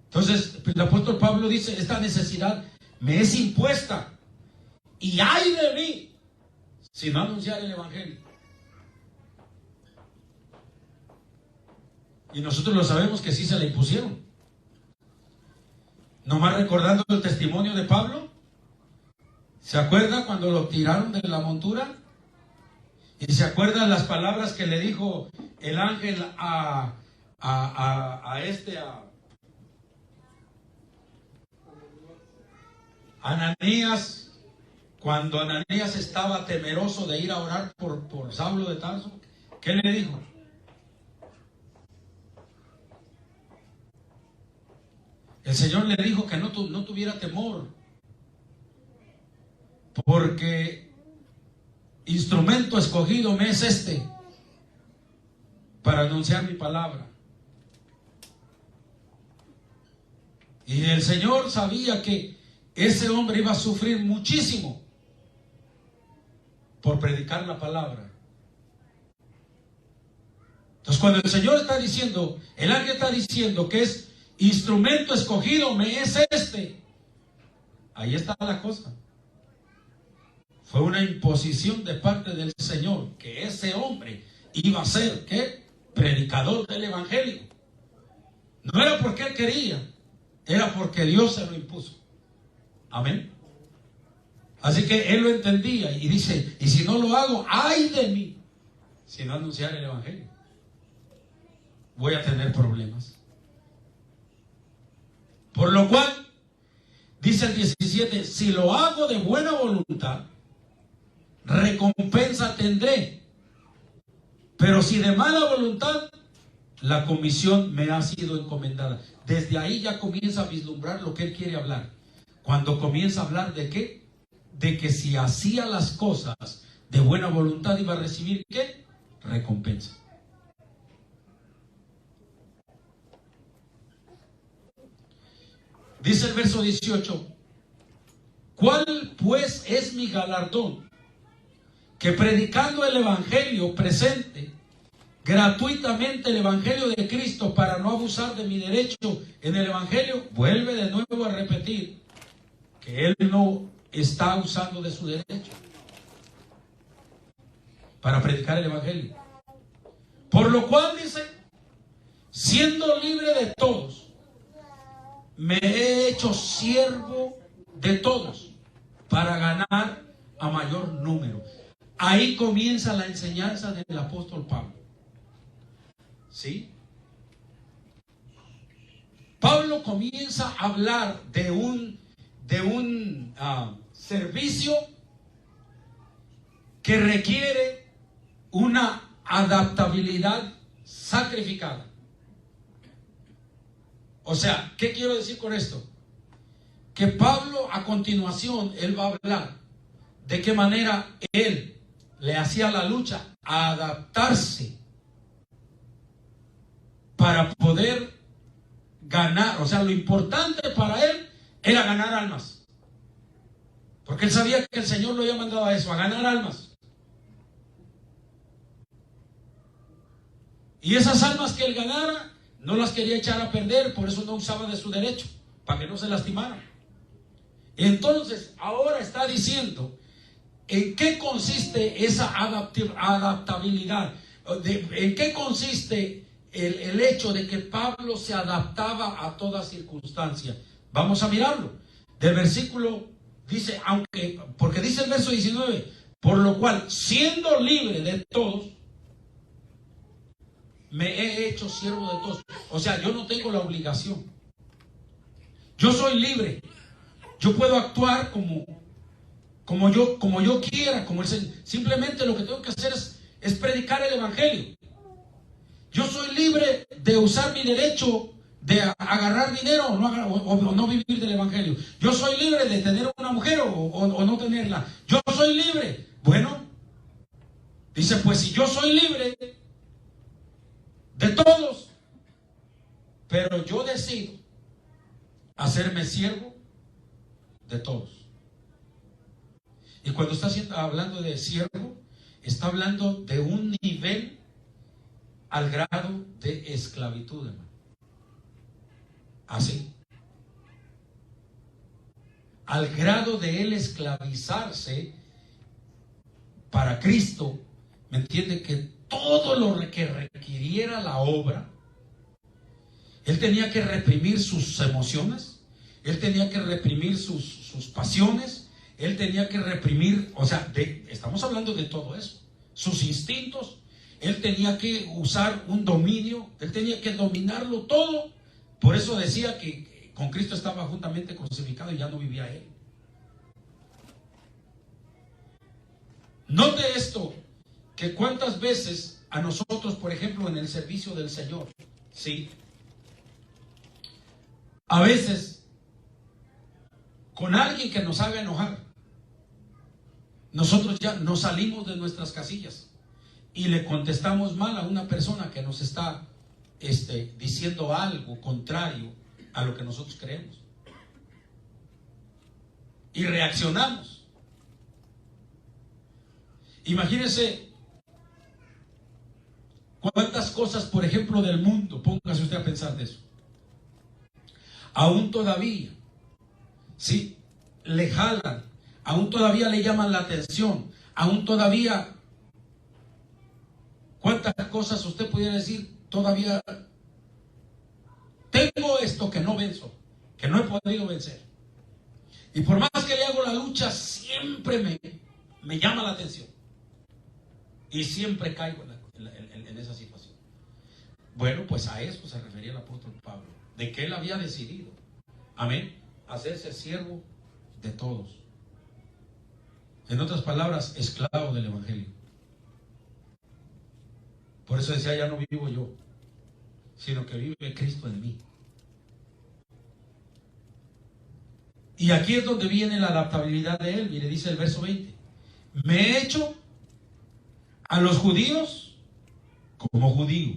Entonces, el apóstol Pablo dice, esta necesidad me es impuesta y ay de mí si no anunciar el evangelio. Y nosotros lo sabemos que sí se le impusieron. Nomás recordando el testimonio de Pablo, ¿se acuerda cuando lo tiraron de la montura? Y se acuerdan las palabras que le dijo el ángel a Ananías, cuando Ananías estaba temeroso de ir a orar por Saulo de Tarso. ¿Qué le dijo? El Señor le dijo que no tuviera temor, porque instrumento escogido me es para anunciar mi palabra. Y el Señor sabía que ese hombre iba a sufrir muchísimo por predicar la palabra. Entonces, cuando el Señor está diciendo, el ángel está diciendo que instrumento escogido me es este. Ahí está la cosa. Fue una imposición de parte del Señor que ese hombre iba a ser, ¿qué? Predicador del evangelio. No era porque él quería, era porque Dios se lo impuso. Amén. Así que él lo entendía y dice, y si no lo hago, ¡ay de mí! Si no anunciar el evangelio, voy a tener problemas. Por lo cual, dice el 17, si lo hago de buena voluntad, recompensa tendré. Pero si de mala voluntad, la comisión me ha sido encomendada. Desde ahí ya comienza a vislumbrar lo que él quiere hablar. Cuando comienza a hablar de qué, de que si hacía las cosas de buena voluntad iba a recibir ¿qué? Recompensa. Dice el verso 18, ¿cuál pues es mi galardón? Que predicando el evangelio presente gratuitamente el evangelio de Cristo para no abusar de mi derecho en el evangelio. Vuelve de nuevo a repetir que él no está usando de su derecho para predicar el evangelio. Por lo cual dice, siendo libre de todos, me he hecho siervo de todos para ganar a mayor número. Ahí comienza la enseñanza del apóstol Pablo. ¿Sí? Pablo comienza a hablar de un servicio que requiere una adaptabilidad sacrificada. O sea, ¿qué quiero decir con esto? Que Pablo a continuación, él va a hablar de qué manera él le hacía la lucha a adaptarse para poder ganar. O sea, lo importante para él era ganar almas, porque él sabía que el Señor lo había mandado a eso, a ganar almas. Y esas almas que él ganara no las quería echar a perder, por eso no usaba de su derecho, para que no se lastimaran. Entonces ahora está diciendo en qué consiste esa adaptabilidad, en qué consiste el hecho de que Pablo se adaptaba a toda circunstancia. Vamos a mirarlo. Del versículo dice, porque dice el verso 19, por lo cual, siendo libre de todos, me he hecho siervo de todos. O sea, yo no tengo la obligación. Yo soy libre. Yo puedo actuar como yo quiera, como el Señor. Simplemente lo que tengo que hacer es predicar el evangelio. Yo soy libre de usar mi derecho de agarrar dinero o no vivir del evangelio. Yo soy libre de tener una mujer o no tenerla. Yo soy libre. Bueno, dice, pues si yo soy libre de todos, pero yo decido hacerme siervo de todos. Y cuando está hablando de siervo, está hablando de un nivel al grado de esclavitud, hermano. Así. Al grado de él esclavizarse para Cristo, ¿me entiende? Que todo lo que requiriera la obra, él tenía que reprimir sus emociones, él tenía que reprimir sus pasiones, él tenía que reprimir, o sea, estamos hablando de todo eso, sus instintos. Él tenía que usar un dominio, él tenía que dominarlo todo. Por eso decía que con Cristo estaba juntamente crucificado y ya no vivía él. Note esto, que cuántas veces a nosotros, por ejemplo, en el servicio del Señor, ¿sí? A veces, con alguien que nos haga enojar, nosotros ya nos salimos de nuestras casillas y le contestamos mal a una persona que nos está diciendo algo contrario a lo que nosotros creemos. Y reaccionamos. Imagínense cuántas cosas, por ejemplo, del mundo, póngase usted a pensar de eso. aún todavía, ¿sí? Le jalan, aún todavía le llaman la atención, aún todavía, ¿cuántas cosas usted pudiera decir? Todavía tengo esto que no venzo, que no he podido vencer. Y por más que le hago la lucha, siempre me llama la atención. Y siempre caigo en esa situación. Bueno, pues a eso se refería el apóstol Pablo, de que él había decidido, amén, hacerse siervo de todos. En otras palabras, esclavo del evangelio. Por eso decía, ya no vivo yo, sino que vive Cristo en mí. Y aquí es donde viene la adaptabilidad de él. Mire, dice el verso 20: me he hecho a los judíos como judío,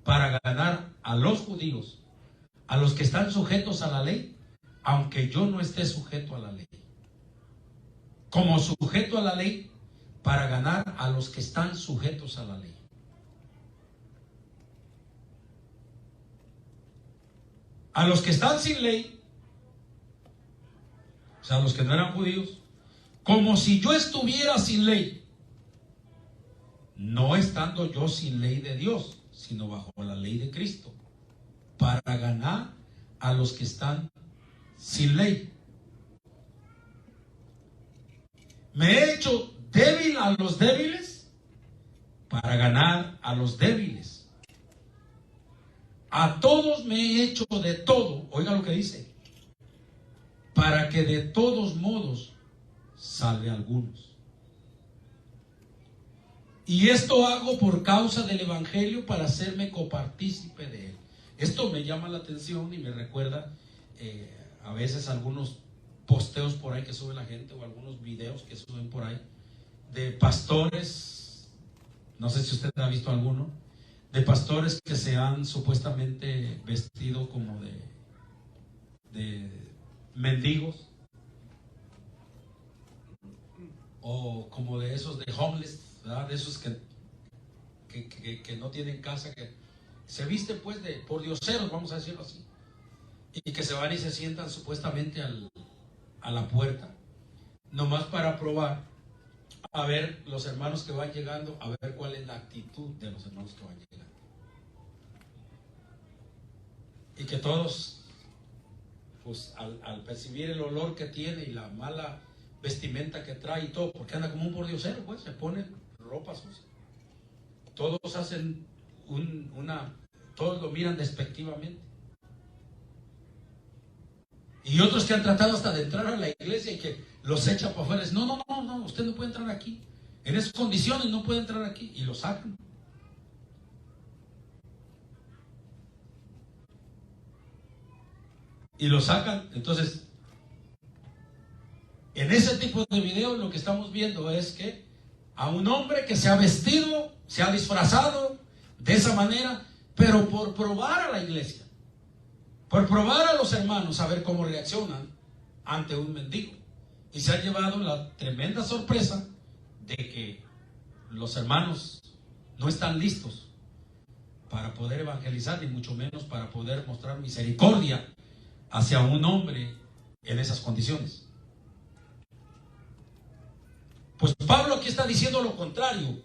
para ganar a los judíos, a los que están sujetos a la ley, aunque yo no esté sujeto a la ley. Como sujeto a la ley, para ganar a los que están sujetos a la ley. A los que están sin ley, o sea, los que no eran judíos, como si yo estuviera sin ley, no estando yo sin ley de Dios, sino bajo la ley de Cristo, para ganar a los que están sin ley. Me he hecho débil a los débiles, para ganar a los débiles. A todos me he hecho de todo, oiga lo que dice, para que de todos modos salve a algunos. Y esto hago por causa del evangelio, para hacerme copartícipe de él. Esto me llama la atención y me recuerda a veces algunos posteos por ahí que sube la gente, o algunos videos que suben por ahí de pastores, no sé si usted ha visto alguno, de pastores que se han supuestamente vestido como de mendigos, o como de esos de homeless, ¿verdad? De esos que no tienen casa, que se visten pues de por dioseros, vamos a decirlo así, y que se van y se sientan supuestamente a la puerta, nomás para probar, a ver los hermanos que van llegando, a ver cuál es la actitud de los hermanos que van llegando. Y que todos, pues al percibir el olor que tiene y la mala vestimenta que trae y todo, porque anda como un pordiosero, pues se ponen ropa sucia. Todos hacen todos lo miran despectivamente. Y otros que han tratado hasta de entrar a la iglesia y que los echan para afuera. No, usted no puede entrar aquí. En esas condiciones no puede entrar aquí. Y lo sacan. Y lo sacan. Entonces, en ese tipo de videos lo que estamos viendo es que a un hombre que se ha vestido, se ha disfrazado de esa manera, pero por probar a la iglesia, por probar a los hermanos, a ver cómo reaccionan ante un mendigo. Y se ha llevado la tremenda sorpresa de que los hermanos no están listos para poder evangelizar, ni mucho menos para poder mostrar misericordia hacia un hombre en esas condiciones. Pues Pablo aquí está diciendo lo contrario.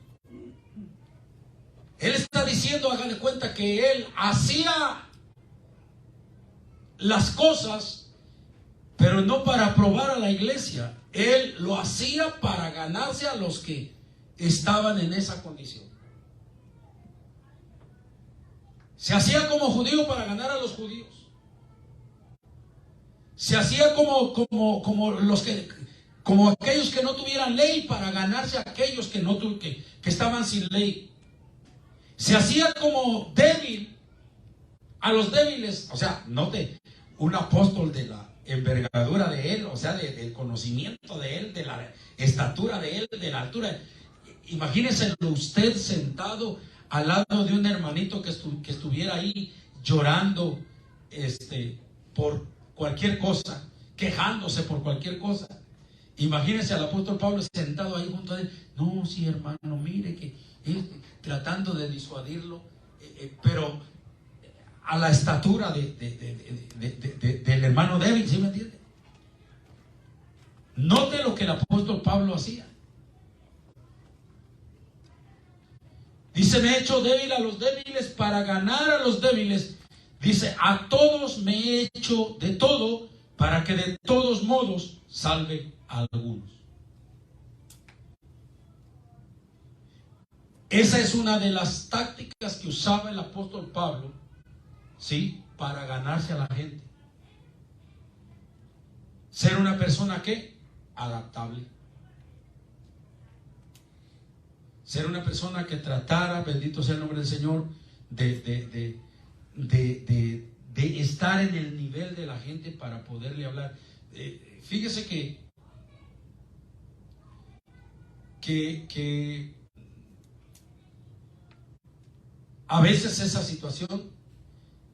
Él está diciendo, hágale cuenta, que él hacía las cosas, pero no para probar a la iglesia. Él lo hacía para ganarse a los que estaban en esa condición. Se hacía como judío para ganar a los judíos. Se hacía como aquellos que no tuvieran ley, para ganarse a aquellos que estaban sin ley. Se hacía como débil a los débiles. O sea, note, un apóstol de la envergadura de él, o sea, del conocimiento de él, de la estatura de él, de la altura. Imagínese usted sentado al lado de un hermanito que estuviera ahí llorando por cualquier cosa, quejándose por cualquier cosa. Imagínese al apóstol Pablo sentado ahí junto a él. No, sí, hermano, mire que tratando de disuadirlo, pero a la estatura del hermano débil, ¿sí me entiende? Note lo que el apóstol Pablo hacía. Dice, me he hecho débil a los débiles para ganar a los débiles. Dice, a todos me he hecho de todo para que de todos modos salve a algunos. Esa es una de las tácticas que usaba el apóstol Pablo, ¿sí? Para ganarse a la gente. Ser una persona que adaptable. Ser una persona que tratara, bendito sea el nombre del Señor, de estar en el nivel de la gente para poderle hablar. Fíjese que a veces esa situación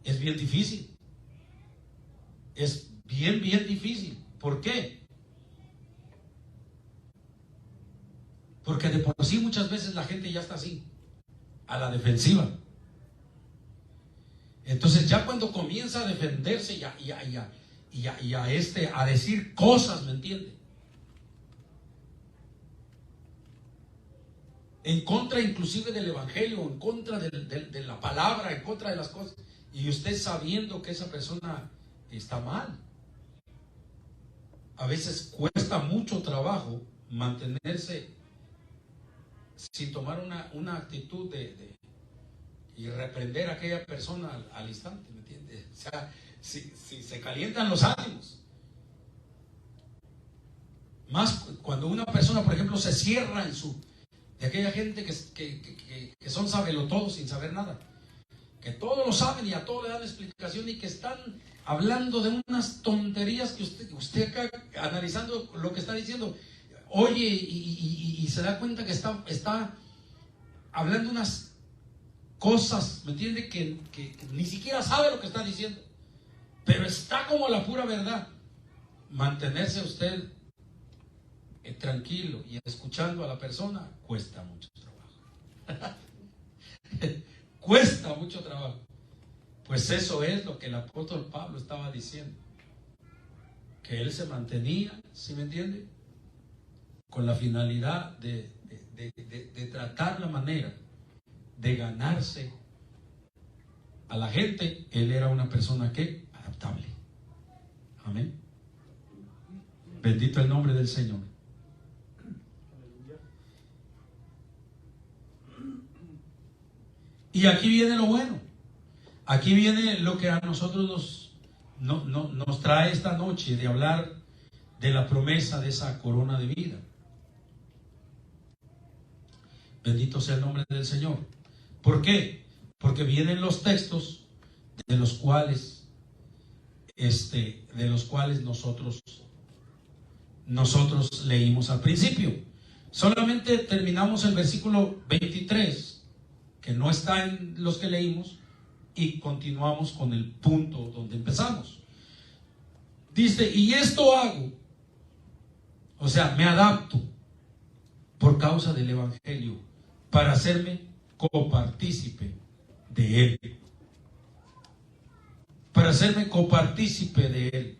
es bien difícil. Es bien difícil. ¿Por qué? Porque de por sí muchas veces la gente ya está así, a la defensiva. Entonces ya cuando comienza a defenderse a decir cosas, ¿me entiende? En contra inclusive del evangelio, en contra de la palabra, en contra de las cosas. Y usted sabiendo que esa persona está mal. A veces cuesta mucho trabajo mantenerse sin tomar una actitud y reprender a aquella persona al instante, ¿me entiende? O sea, si se calientan los ánimos. Más cuando una persona, por ejemplo, se cierra de aquella gente que son sabelotodos sin saber nada, que todo lo saben y a todo le dan explicación y que están hablando de unas tonterías que usted acá analizando lo que está diciendo, oye y se da cuenta que está hablando unas cosas, ¿me entiende? Que ni siquiera sabe lo que está diciendo, pero está como la pura verdad. Mantenerse usted tranquilo y escuchando a la persona cuesta mucho trabajo. Cuesta mucho trabajo. Pues eso es lo que el apóstol Pablo estaba diciendo, que él se mantenía, ¿sí me entiende?, con la finalidad de tratar la manera de ganarse a la gente. Él era una persona que adaptable. Amén. Bendito el nombre del Señor. Y aquí viene lo bueno. Aquí viene lo que a nosotros nos trae esta noche, de hablar de la promesa de esa corona de vida. Bendito sea el nombre del Señor. ¿Por qué? Porque vienen los textos de los cuales nosotros leímos al principio. Solamente terminamos el versículo 23, que no está en los que leímos, y continuamos con el punto donde empezamos. Dice, y esto hago, o sea, me adapto por causa del evangelio, para hacerme copartícipe de él. Para hacerme copartícipe de él.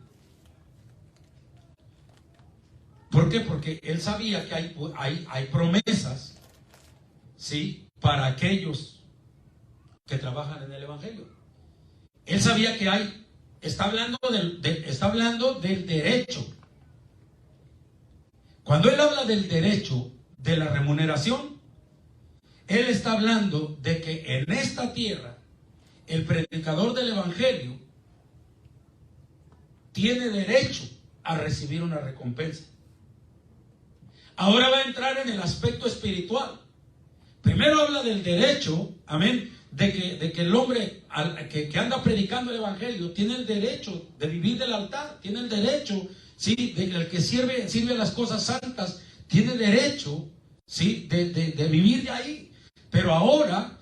¿Por qué? Porque él sabía que hay promesas, ¿sí?, para aquellos que trabajan en el evangelio. Él sabía que está hablando del derecho. Cuando él habla del derecho de la remuneración, él está hablando de que en esta tierra el predicador del evangelio tiene derecho a recibir una recompensa. Ahora va a entrar en el aspecto espiritual. Primero habla del derecho, amén, de que el hombre que anda predicando el evangelio tiene el derecho de vivir del altar, tiene el derecho, ¿sí?, de que el que sirve a las cosas santas tiene derecho, ¿sí?, de vivir de ahí. Pero ahora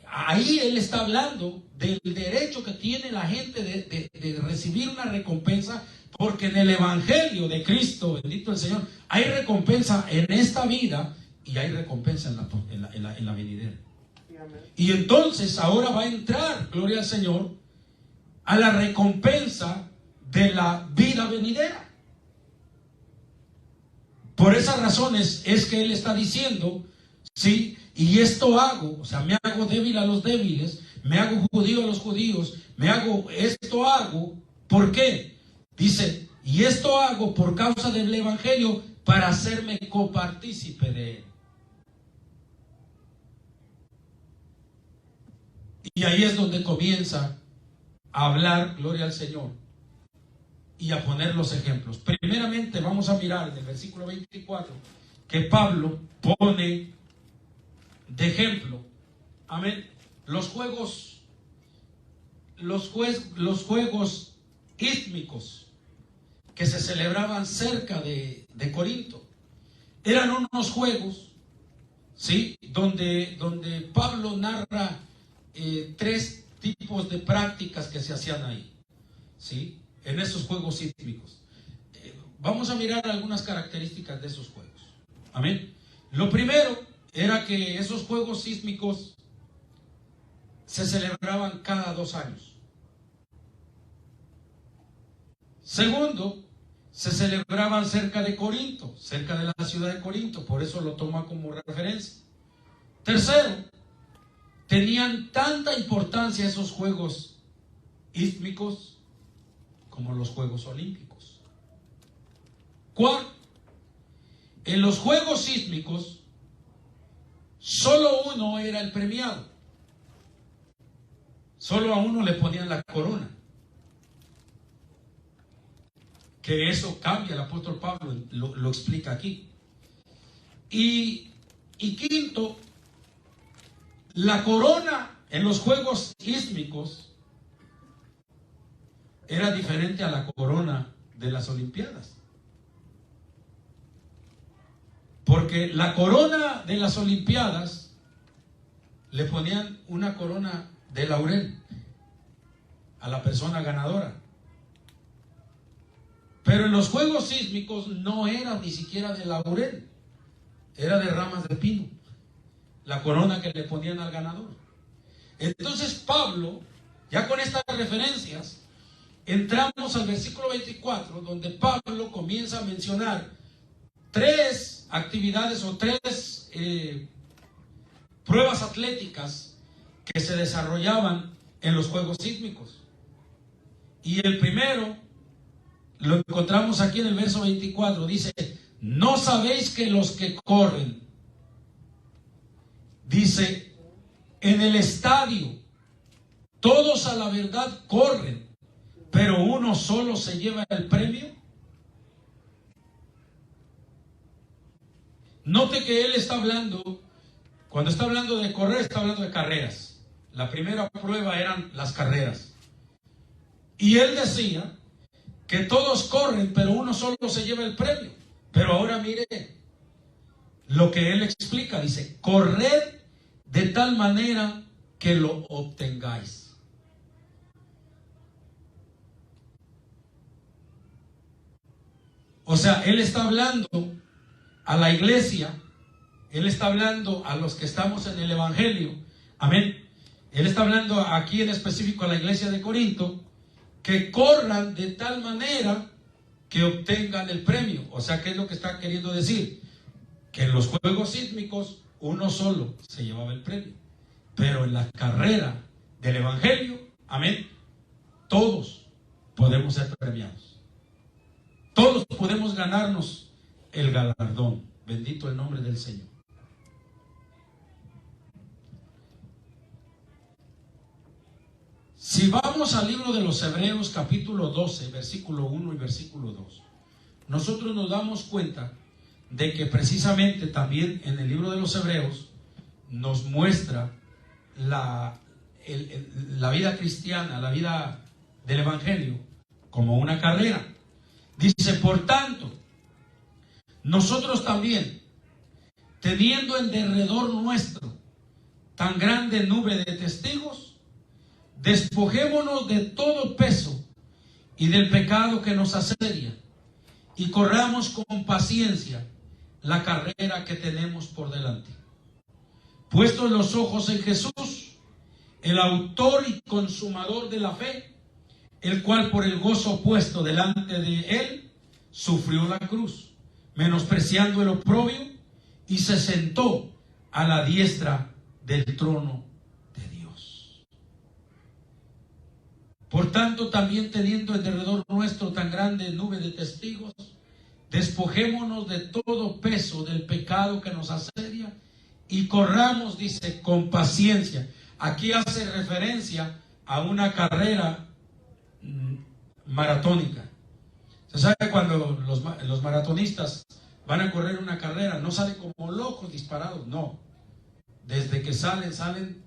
ahí él está hablando del derecho que tiene la gente de recibir una recompensa, porque en el evangelio de Cristo, bendito el Señor, hay recompensa en esta vida y hay recompensa en la venidera. Y entonces ahora va a entrar, gloria al Señor, a la recompensa de la vida venidera. Por esas razones es que Él está diciendo, sí, y esto hago, o sea, me hago débil a los débiles, me hago judío a los judíos, esto hago, ¿por qué? Dice, y esto hago por causa del Evangelio para hacerme copartícipe de él. Y ahí es donde comienza a hablar, gloria al Señor, y a poner los ejemplos. Primeramente vamos a mirar en el versículo 24 que Pablo pone de ejemplo, amén, los juegos ístmicos que se celebraban cerca de Corinto. Eran unos juegos, ¿sí?, donde Pablo narra tres tipos de prácticas que se hacían ahí, ¿sí?, en esos juegos sísmicos. Vamos a mirar algunas características de esos juegos. Amén. Lo primero era que esos juegos sísmicos se celebraban cada 2 años. Segundo, se celebraban cerca de Corinto, cerca de la ciudad de Corinto, por eso lo toma como referencia. Tercero, tenían tanta importancia esos juegos ístmicos como los Juegos Olímpicos. Cuarto, en los Juegos Sísmicos solo uno era el premiado. Solo a uno le ponían la corona. Que eso cambia, el apóstol Pablo lo explica aquí. Y quinto, la corona en los Juegos Sísmicos era diferente a la corona de las Olimpiadas. Porque la corona de las Olimpiadas le ponían una corona de laurel a la persona ganadora. Pero en los Juegos Sísmicos no era ni siquiera de laurel, era de ramas de pino, la corona que le ponían al ganador. Entonces Pablo, ya con estas referencias, entramos al versículo 24, donde Pablo comienza a mencionar 3 actividades o 3 pruebas atléticas que se desarrollaban en los Juegos Sísmicos. Y el primero lo encontramos aquí en el verso 24, dice, ¿no sabéis que los que corren, dice, en el estadio, todos a la verdad corren, pero uno solo se lleva el premio? Note que él está hablando, cuando está hablando de correr, está hablando de carreras. La primera prueba eran las carreras. Y él decía que todos corren, pero uno solo se lleva el premio. Pero ahora mire lo que él explica. Dice, corred de tal manera que lo obtengáis. O sea, él está hablando a la iglesia, él está hablando a los que estamos en el Evangelio, amén. Él está hablando aquí en específico a la iglesia de Corinto, que corran de tal manera que obtengan el premio. O sea, ¿qué es lo que está queriendo decir? Que en los Juegos Sísmicos uno solo se llevaba el premio, pero en la carrera del Evangelio, amén, todos podemos ser premiados. Todos podemos ganarnos el galardón. Bendito el nombre del Señor. Si vamos al libro de los Hebreos, capítulo 12, versículo 1 y versículo 2, nosotros nos damos cuenta de que precisamente también en el libro de los Hebreos nos muestra la vida cristiana, la vida del Evangelio, como una carrera. Dice, por tanto, nosotros también, teniendo en derredor nuestro tan grande nube de testigos, despojémonos de todo peso y del pecado que nos asedia, y corramos con paciencia la carrera que tenemos por delante. puestos los ojos en Jesús, el autor y consumador de la fe, el cual por el gozo puesto delante de él, sufrió la cruz, menospreciando el oprobio, y se sentó a la diestra del trono de Dios. Por tanto, también teniendo en derredor nuestro tan grande nube de testigos, despojémonos de todo peso del pecado que nos asedia y corramos, dice, con paciencia. Aquí hace referencia a una carrera maratónica. Se sabe cuando los maratonistas van a correr una carrera, no salen como locos disparados, no. Desde que salen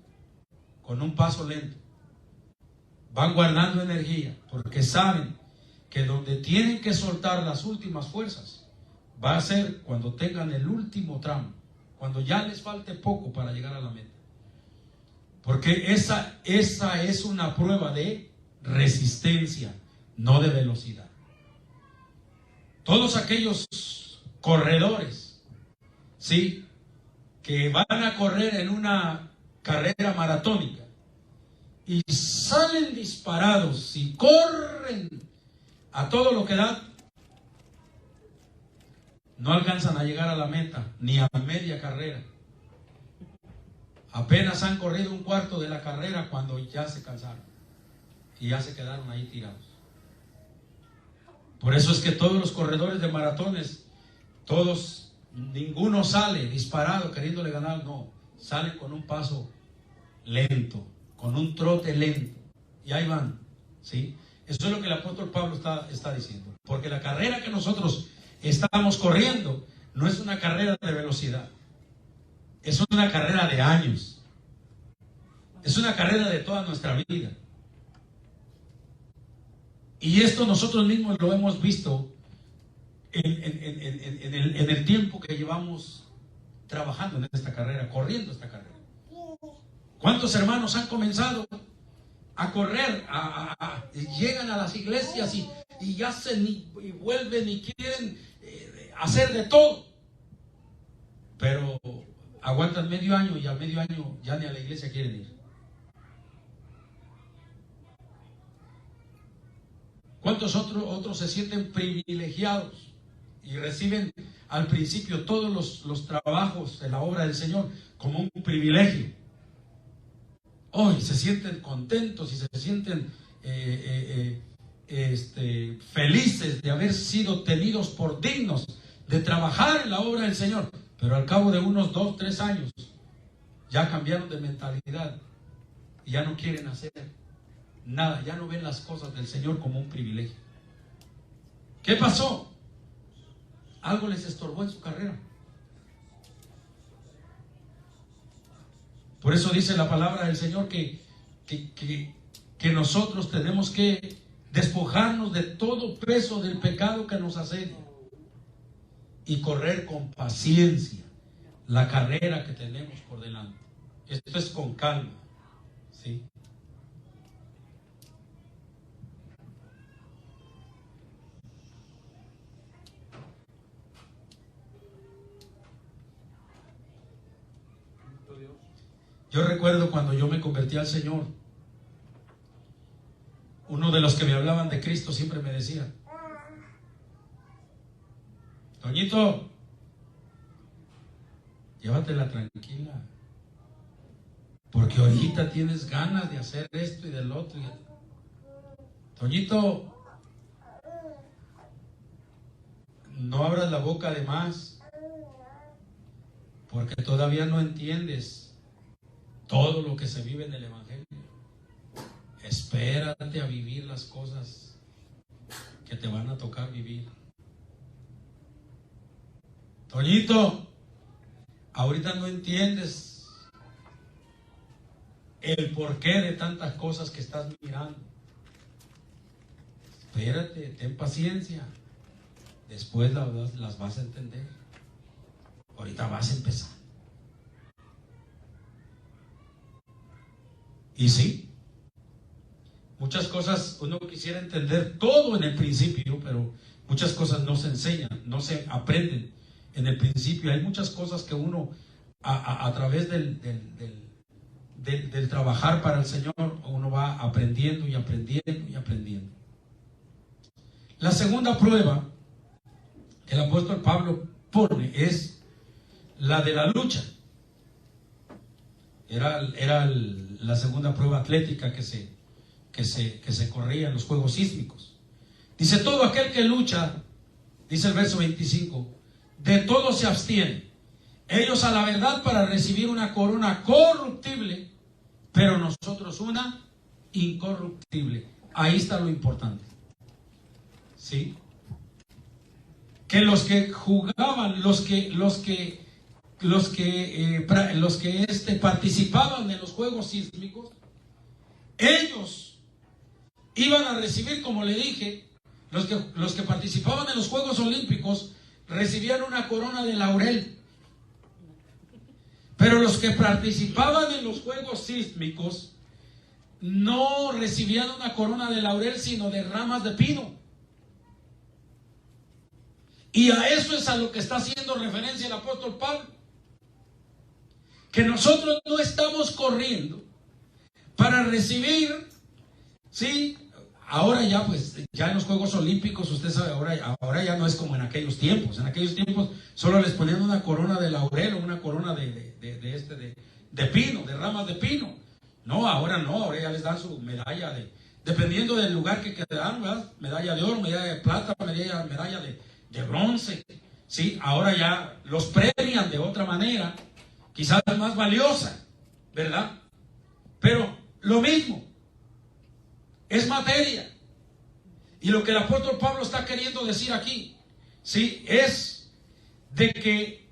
con un paso lento. Van guardando energía, porque saben que donde tienen que soltar las últimas fuerzas va a ser cuando tengan el último tramo, cuando ya les falte poco para llegar a la meta. Porque esa es una prueba de resistencia, no de velocidad. Todos aquellos corredores, ¿sí?, que van a correr en una carrera maratónica y salen disparados y corren a todo lo que da, no alcanzan a llegar a la meta, ni a media carrera. Apenas han corrido un cuarto de la carrera cuando ya se cansaron y ya se quedaron ahí tirados. Por eso es que todos los corredores de maratones, ninguno sale disparado queriéndole ganar, no, salen con un paso lento, con un trote lento, y ahí van, ¿sí? Eso es lo que el apóstol Pablo está diciendo, porque la carrera que nosotros estamos corriendo no es una carrera de velocidad, es una carrera de años, es una carrera de toda nuestra vida. Y esto nosotros mismos lo hemos visto en el tiempo que llevamos trabajando en esta carrera, corriendo esta carrera. ¿Cuántos hermanos han comenzado a correr, llegan a las iglesias y hacen y vuelven y quieren hacer de todo? Pero aguantan medio año y al medio año ya ni a la iglesia quieren ir. ¿Cuántos otros se sienten privilegiados y reciben al principio todos los trabajos de la obra del Señor como un privilegio? Hoy se sienten contentos y se sienten felices de haber sido tenidos por dignos de trabajar en la obra del Señor, pero al cabo de unos 2, 3 años ya cambiaron de mentalidad y ya no quieren hacer nada, ya no ven las cosas del Señor como un privilegio. ¿Qué pasó? Algo les estorbó en su carrera. Por eso dice la palabra del Señor que nosotros tenemos que despojarnos de todo peso del pecado que nos asedia y correr con paciencia la carrera que tenemos por delante. Esto es con calma, ¿sí? Yo recuerdo cuando yo me convertí al Señor, uno de los que me hablaban de Cristo siempre me decía: Toñito, llévatela tranquila, porque ahorita tienes ganas de hacer esto y del otro. Toñito, no abras la boca de más, porque todavía no entiendes todo lo que se vive en el Evangelio. Espérate a vivir las cosas que te van a tocar vivir. Toñito, ahorita no entiendes el porqué de tantas cosas que estás mirando. Espérate, ten paciencia. Después las vas a entender. Ahorita vas a empezar. Y sí, muchas cosas uno quisiera entender todo en el principio, pero muchas cosas no se enseñan, no se aprenden en el principio. Hay muchas cosas que uno a través del trabajar para el Señor, uno va aprendiendo y aprendiendo y aprendiendo. La segunda prueba que el apóstol Pablo pone es la de la lucha. Era la segunda prueba atlética que se corría en los juegos sísmicos. Dice: todo aquel que lucha, dice el verso 25, de todo se abstiene. Ellos a la verdad para recibir una corona corruptible, pero nosotros una incorruptible. Ahí está lo importante. ¿Sí? Que los que jugaban, los que participaban en los juegos sísmicos, ellos iban a recibir, como le dije, los que participaban en los Juegos Olímpicos recibían una corona de laurel. Pero los que participaban en los juegos sísmicos no recibían una corona de laurel, sino de ramas de pino. Y a eso es a lo que está haciendo referencia el apóstol Pablo. Que nosotros no estamos corriendo para recibir, ¿sí? Ahora ya, pues, ya en los Juegos Olímpicos, usted sabe, ahora ya no es como en aquellos tiempos. En aquellos tiempos solo les ponían una corona de laurel o una corona de pino, de ramas de pino. No, ahora ya les dan su medalla dependiendo del lugar que quedaron, ¿verdad? Medalla de oro, medalla de plata, medalla de bronce. Sí, ahora ya los premian de otra manera, quizás más valiosa, ¿verdad? Pero lo mismo. Es materia. Y lo que el apóstol Pablo está queriendo decir aquí, ¿sí? Es de que,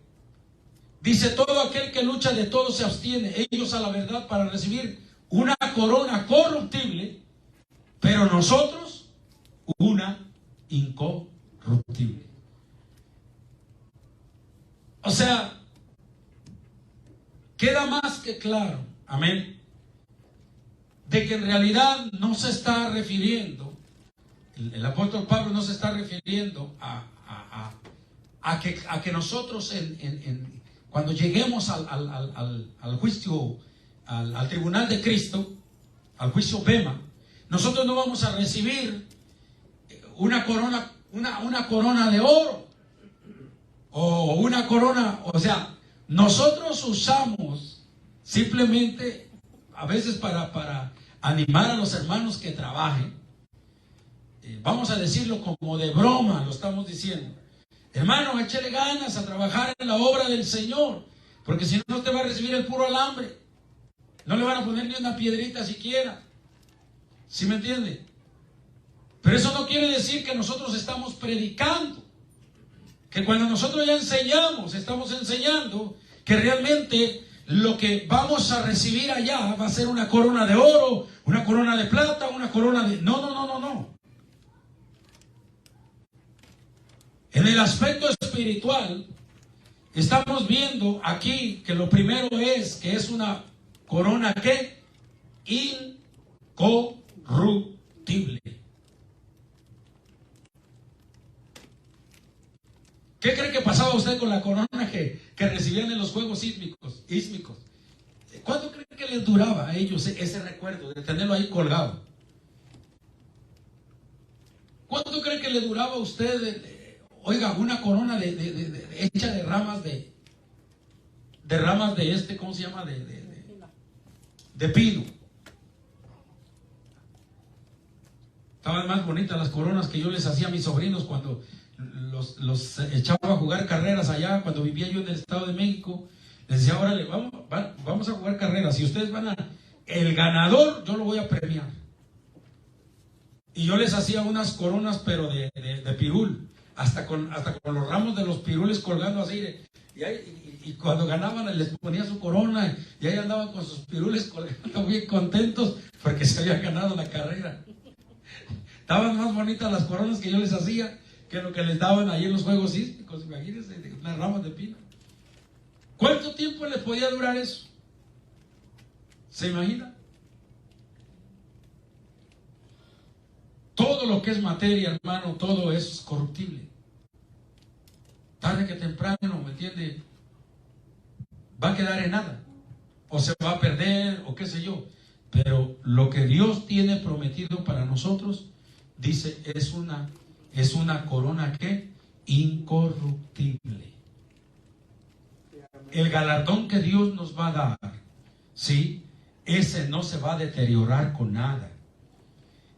dice: todo aquel que lucha de todo se abstiene. Ellos a la verdad para recibir una corona corruptible, pero nosotros una incorruptible. O sea, queda más que claro, amén, de que en realidad no se está refiriendo, el apóstol Pablo no se está refiriendo a que nosotros cuando lleguemos al juicio, al tribunal de Cristo, al juicio Bema, nosotros no vamos a recibir una corona de oro o una corona. O sea, nosotros usamos simplemente a veces para animar a los hermanos que trabajen. Vamos a decirlo como de broma, lo estamos diciendo: hermano, échele ganas a trabajar en la obra del Señor, porque si no te va a recibir el puro alambre, no le van a poner ni una piedrita siquiera. ¿Sí me entiende? Pero eso no quiere decir que nosotros estamos predicando, que cuando nosotros ya enseñamos, estamos enseñando que realmente lo que vamos a recibir allá va a ser una corona de oro, una corona de plata, una corona de... No. En el aspecto espiritual, estamos viendo aquí que lo primero es que es una corona que incorruptible. ¿Qué cree que pasaba usted con la corona que recibían en los juegos sísmicos? ¿Cuánto cree que les duraba a ellos ese recuerdo de tenerlo ahí colgado? ¿Cuánto cree que le duraba a usted, oiga, una corona hecha de ramas de ¿cómo se llama? De pino? Estaban más bonitas las coronas que yo les hacía a mis sobrinos cuando los echaba a jugar carreras allá, cuando vivía yo en el Estado de México. Les decía: órale, vamos a jugar carreras, si ustedes el ganador yo lo voy a premiar. Y yo les hacía unas coronas, pero de pirul, hasta con los ramos de los pirules colgando así, y cuando ganaban les ponía su corona, y ahí andaban con sus pirules colgando bien contentos porque se habían ganado la carrera. Estaban más bonitas las coronas que yo les hacía que lo que les daban ahí en los juegos sísmicos. Imagínense, unas ramas de pino. ¿Cuánto tiempo les podía durar eso? ¿Se imagina? Todo lo que es materia, hermano, todo es corruptible. Tarde que temprano, ¿me entiende? va a quedar en nada, o se va a perder, o qué sé yo. Pero lo que Dios tiene prometido para nosotros, dice, es una corona que incorruptible. El galardón que Dios nos va a dar, ¿sí? Ese no se va a deteriorar con nada.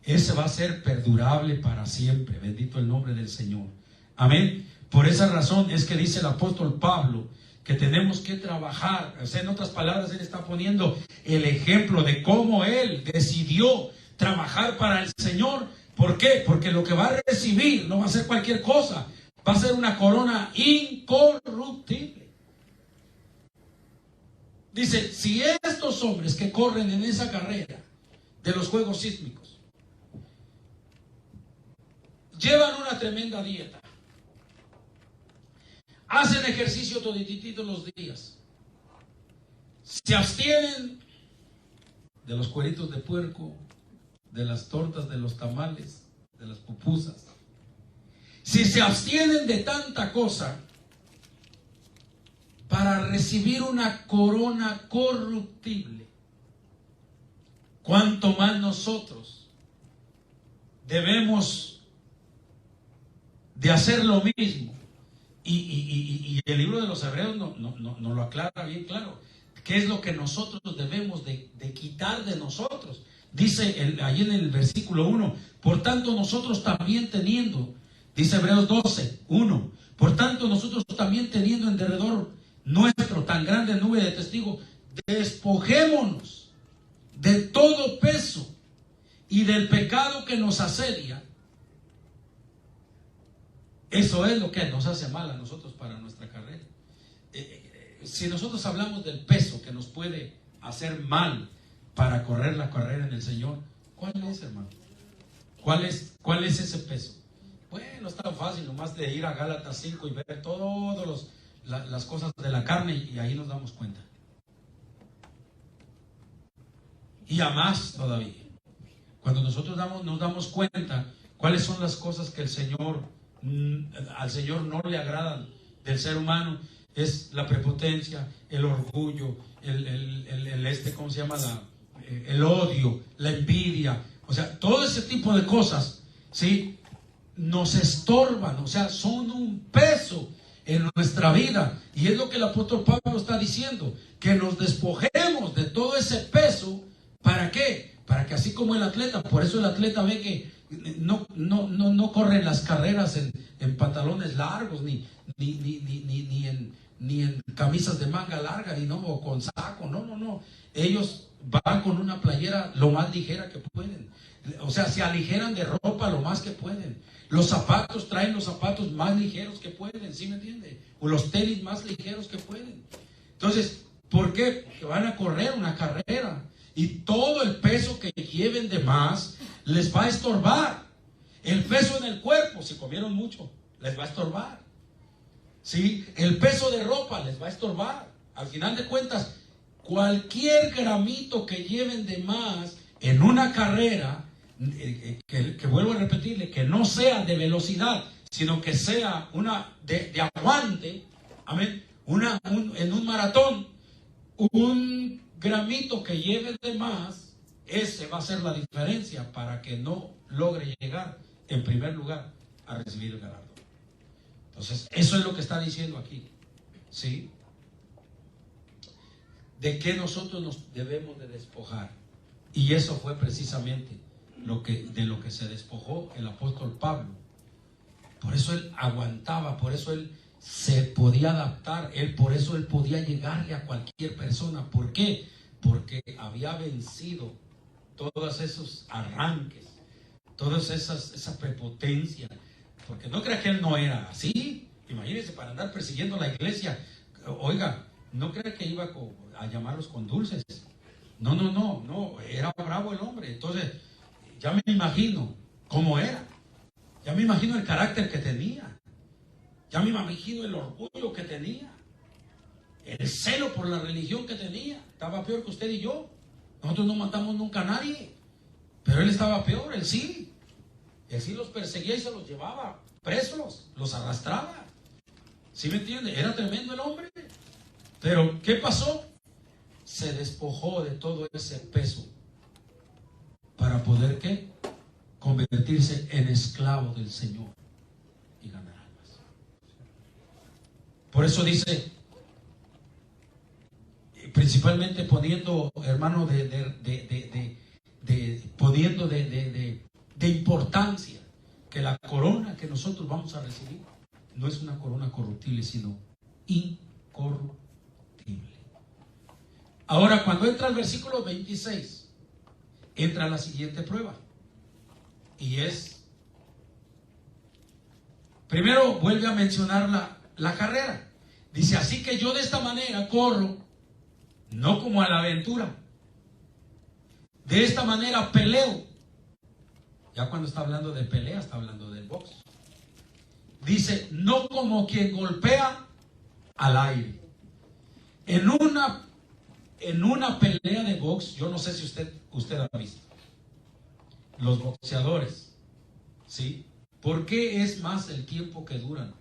Ese va a ser perdurable para siempre. Bendito el nombre del Señor. Amén. Por esa razón es que dice el apóstol Pablo que tenemos que trabajar. O sea, en otras palabras, él está poniendo el ejemplo de cómo él decidió trabajar para el Señor. ¿Por qué? Porque lo que va a recibir no va a ser cualquier cosa. Va a ser una corona incorruptible. Dice, si estos hombres que corren en esa carrera de los juegos sísmicos llevan una tremenda dieta, hacen ejercicio toditito los días, se abstienen de los cueritos de puerco, de las tortas, de los tamales, de las pupusas, si se abstienen de tanta cosa para recibir una corona corruptible, cuánto más nosotros debemos de hacer lo mismo. Y el libro de los Hebreos no lo aclara bien claro. ¿Qué es lo que nosotros debemos de quitar de nosotros? Dice allí en el versículo 1, por tanto nosotros también teniendo, dice Hebreos 12, 1, por tanto nosotros también teniendo en derredor nuestro tan grande nube de testigos, despojémonos de todo peso y del pecado que nos asedia. Eso es lo que nos hace mal a nosotros para nuestra carrera. Si nosotros hablamos del peso que nos puede hacer mal para correr la carrera en el Señor, ¿cuál es, hermano? ¿Cuál es ese peso? Bueno, es tan fácil nomás de ir a Gálatas 5 y ver todas las cosas de la carne, y ahí nos damos cuenta. Y a más todavía, cuando nosotros nos damos cuenta cuáles son las cosas que al Señor no le agradan del ser humano, es la prepotencia, el orgullo, ¿cómo se llama? El odio, la envidia, o sea, todo ese tipo de cosas, ¿sí? Nos estorban, o sea, son un peso en nuestra vida. Y es lo que el apóstol Pablo está diciendo, que nos despojemos de todo ese peso. ¿Para qué? Para que así como el atleta, por eso el atleta ve que no corre las carreras en pantalones largos, ni en camisas de manga larga, o con saco, no. Ellos van con una playera lo más ligera que pueden. O sea, se aligeran de ropa lo más que pueden. Los zapatos, traen los zapatos más ligeros que pueden, ¿sí me entiende? O los tenis más ligeros que pueden. Entonces, ¿por qué? Porque van a correr una carrera y todo el peso que lleven de más les va a estorbar. El peso en el cuerpo, si comieron mucho, les va a estorbar. ¿Sí? El peso de ropa les va a estorbar. Al final de cuentas, cualquier gramito que lleven de más en una carrera, que vuelvo a repetirle, que no sea de velocidad, sino que sea una de aguante, amén, en un maratón, un gramito que lleve de más, ese va a ser la diferencia para que no logre llegar en primer lugar a recibir el galardón. Entonces, eso es lo que está diciendo aquí, ¿sí? De que nosotros nos debemos de despojar. Y eso fue precisamente de lo que se despojó el apóstol Pablo. Por eso él aguantaba, por eso él se podía adaptar, por eso él podía llegarle a cualquier persona. ¿Por qué? Porque había vencido todos esos arranques, todas esa prepotencia. Porque no crea que él no era así. Imagínense, para andar persiguiendo la iglesia, oiga, no crea que iba a llamarlos con dulces. No, era bravo el hombre. Entonces, ya me imagino cómo era. Ya me imagino el carácter que tenía. Ya me imagino el orgullo que tenía. El celo por la religión que tenía. Estaba peor que usted y yo. Nosotros no matamos nunca a nadie. Pero él estaba peor, él sí. Él sí los perseguía y se los llevaba presos, los arrastraba. ¿Sí me entiende? Era tremendo el hombre. Pero ¿qué pasó? Se despojó de todo ese peso para poder ¿qué? Convertirse en esclavo del Señor y ganar almas. Por eso dice, principalmente poniendo, hermano, poniendo de importancia que la corona que nosotros vamos a recibir no es una corona corruptible, sino incorruptible. Ahora, cuando entra el versículo 26, entra la siguiente prueba. Y es, primero vuelve a mencionar la carrera. Dice, así que yo de esta manera corro, no como a la aventura. De esta manera peleo. Ya cuando está hablando de pelea, está hablando del box. Dice, no como quien golpea al aire. En una pelea de box, yo no sé si usted ha visto los boxeadores, ¿sí? ¿Por qué es más el tiempo que duran?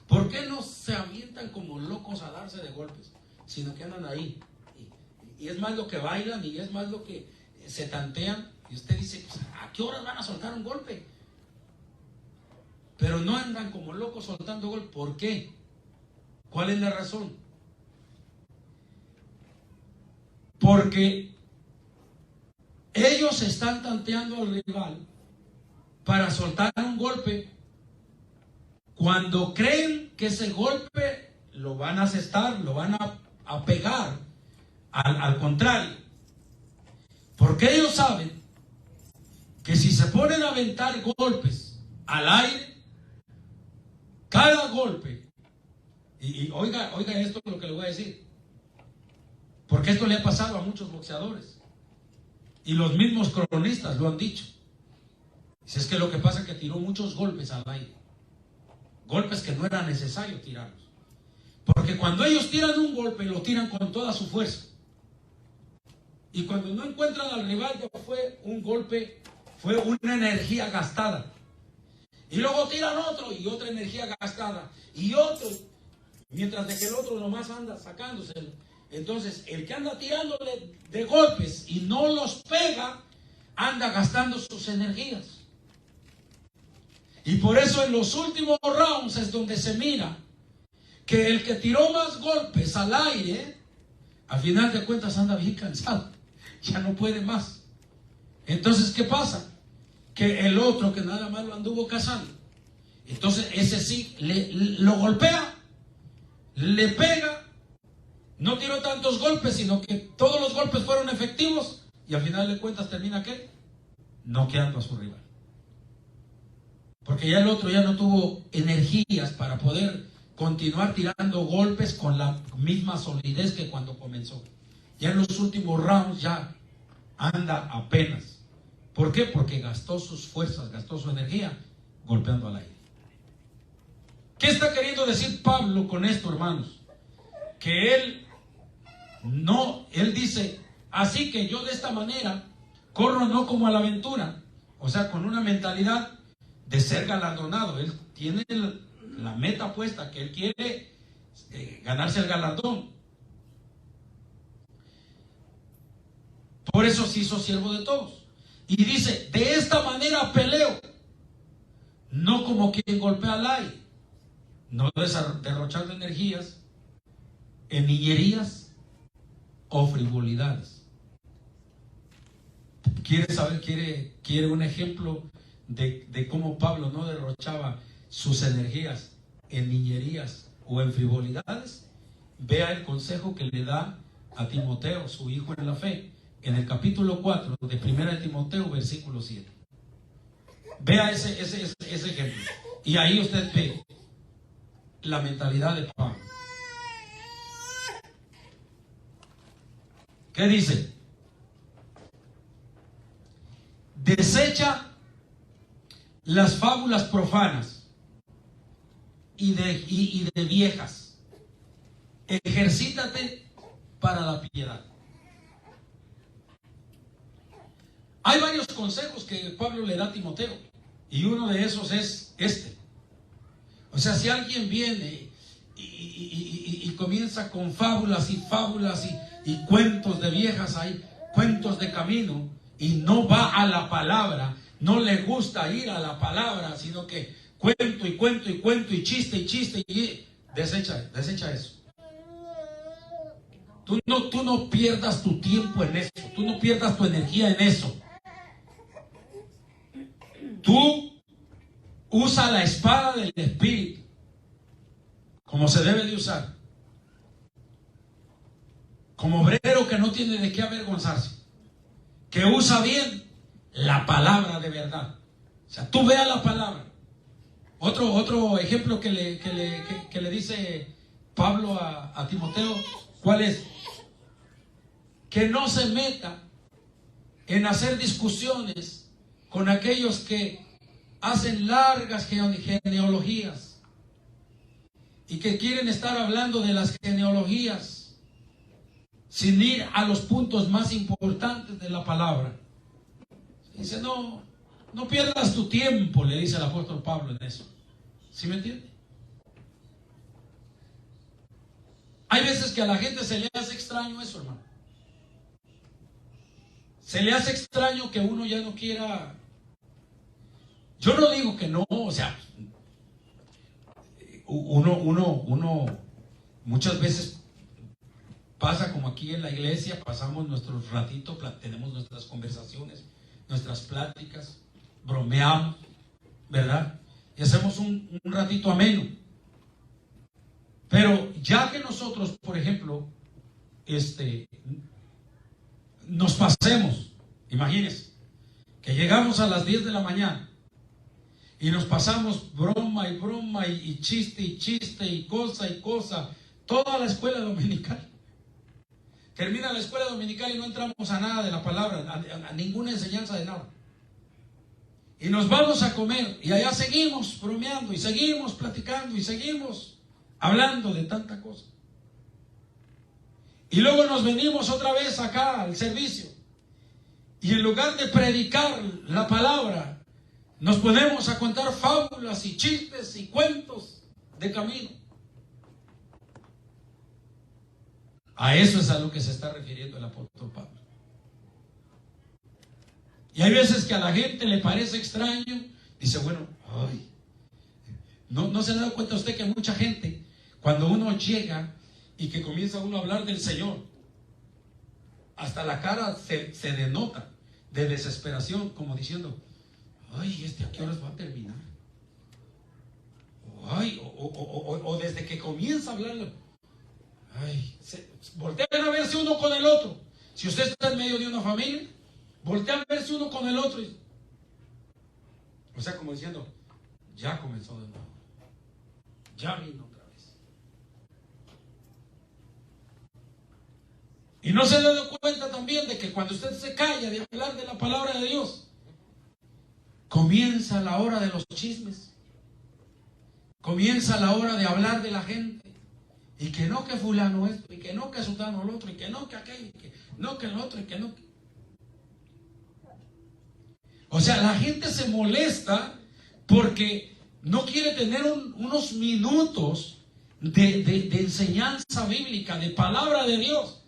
¿Por qué no se avientan como locos a darse de golpes? Sino que andan ahí. Y es más lo que bailan y es más lo que se tantean. Y usted dice, pues, ¿a qué horas van a soltar un golpe? Pero no andan como locos soltando golpes. ¿Por qué? ¿Cuál es la razón? Porque ellos están tanteando al rival para soltar un golpe cuando creen que ese golpe lo van a asestar, lo van a pegar. Al contrario, porque ellos saben que si se ponen a aventar golpes al aire, cada golpe, y oiga esto es lo que le voy a decir, porque esto le ha pasado a muchos boxeadores y los mismos cronistas lo han dicho. Si es que lo que pasa es que tiró muchos golpes al aire, golpes que no era necesario tirarlos, porque cuando ellos tiran un golpe lo tiran con toda su fuerza, y cuando no encuentran al rival ya fue un golpe, fue una energía gastada, y luego tiran otro y otra energía gastada y otro, mientras de que el otro nomás anda sacándoselo. Entonces el que anda tirándole de golpes y no los pega, anda gastando sus energías. Y por eso en los últimos rounds es donde se mira que el que tiró más golpes al aire, al final de cuentas anda bien cansado, ya no puede más. Entonces, ¿qué pasa? Que el otro que nada más lo anduvo cazando, entonces ese sí lo golpea, le pega, no tiró tantos golpes, sino que todos los golpes fueron efectivos, y al final de cuentas termina ¿qué? Noqueando a su rival. Porque ya el otro ya no tuvo energías para poder continuar tirando golpes con la misma solidez que cuando comenzó. Ya en los últimos rounds ya anda apenas. ¿Por qué? Porque gastó sus fuerzas, gastó su energía golpeando al aire. ¿Qué está queriendo decir Pablo con esto, hermanos? Que él dice, así que yo de esta manera corro no como a la aventura, o sea, con una mentalidad de ser galardonado. Él tiene la meta puesta, que él quiere ganarse el galardón. Por eso se hizo siervo de todos. Y dice, de esta manera peleo, no como quien golpea al aire, no derrochando energías en niñerías o frivolidades. ¿Quiere un ejemplo de cómo Pablo no derrochaba sus energías en niñerías o en frivolidades? Vea el consejo que le da a Timoteo, su hijo en la fe, en el capítulo 4 de 1 Timoteo, versículo 7. Vea ese ejemplo. Y ahí usted ve la mentalidad de Pablo. ¿Qué dice? Desecha las fábulas profanas y de viejas. Ejercítate para la piedad. Hay varios consejos que Pablo le da a Timoteo, y uno de esos es este. O sea, si alguien viene y comienza con fábulas y cuentos de viejas, hay cuentos de camino, y no va a la palabra, no le gusta ir a la palabra, sino que cuento y cuento y cuento y chiste y desecha eso. Tú no pierdas tu tiempo en eso, tú no pierdas tu energía en eso. Tú usa la espada del Espíritu como se debe de usar, como obrero que no tiene de qué avergonzarse, que usa bien la palabra de verdad. O sea, tú vea la palabra. Otro ejemplo que le dice Pablo a Timoteo, ¿cuál es? Que no se meta en hacer discusiones con aquellos que hacen largas genealogías y que quieren estar hablando de las genealogías sin ir a los puntos más importantes de la palabra. Dice, no pierdas tu tiempo, le dice el apóstol Pablo en eso. ¿Sí me entiende? Hay veces que a la gente se le hace extraño eso, hermano. Se le hace extraño que uno ya no quiera. Yo no digo que no, o sea, uno muchas veces pasa como aquí en la iglesia, pasamos nuestros ratitos, tenemos nuestras conversaciones, nuestras pláticas, bromeamos, ¿verdad? Y hacemos un ratito ameno. Pero ya que nosotros, por ejemplo, nos pasemos, imagínense, que llegamos a las 10 de la mañana y nos pasamos broma y chiste y cosa, toda la escuela dominical. Termina la escuela dominical y no entramos a nada de la palabra, a ninguna enseñanza de nada. Y nos vamos a comer y allá seguimos bromeando y seguimos platicando y seguimos hablando de tanta cosa. Y luego nos venimos otra vez acá al servicio. Y en lugar de predicar la palabra, nos ponemos a contar fábulas y chistes y cuentos de camino. A eso es a lo que se está refiriendo el apóstol Pablo. Y hay veces que a la gente le parece extraño. Dice, bueno, no se da cuenta usted que mucha gente, cuando uno llega y que comienza uno a hablar del Señor, hasta la cara se denota de desesperación, como diciendo, ay, ¿a qué horas va a terminar? O desde que comienza a hablarlo, voltean a verse uno con el otro. Si usted está en medio de una familia, voltean a verse uno con el otro. O sea, como diciendo, ya comenzó de nuevo, ya vino otra vez. Y no se ha dado cuenta también de que cuando usted se calla de hablar de la palabra de Dios, comienza la hora de los chismes, comienza la hora de hablar de la gente, y que no que fulano esto, y que no que sutano lo otro, y que no que aquello, y que no que el otro, y que no que... O sea, la gente se molesta porque no quiere tener unos minutos de enseñanza bíblica, de palabra de Dios.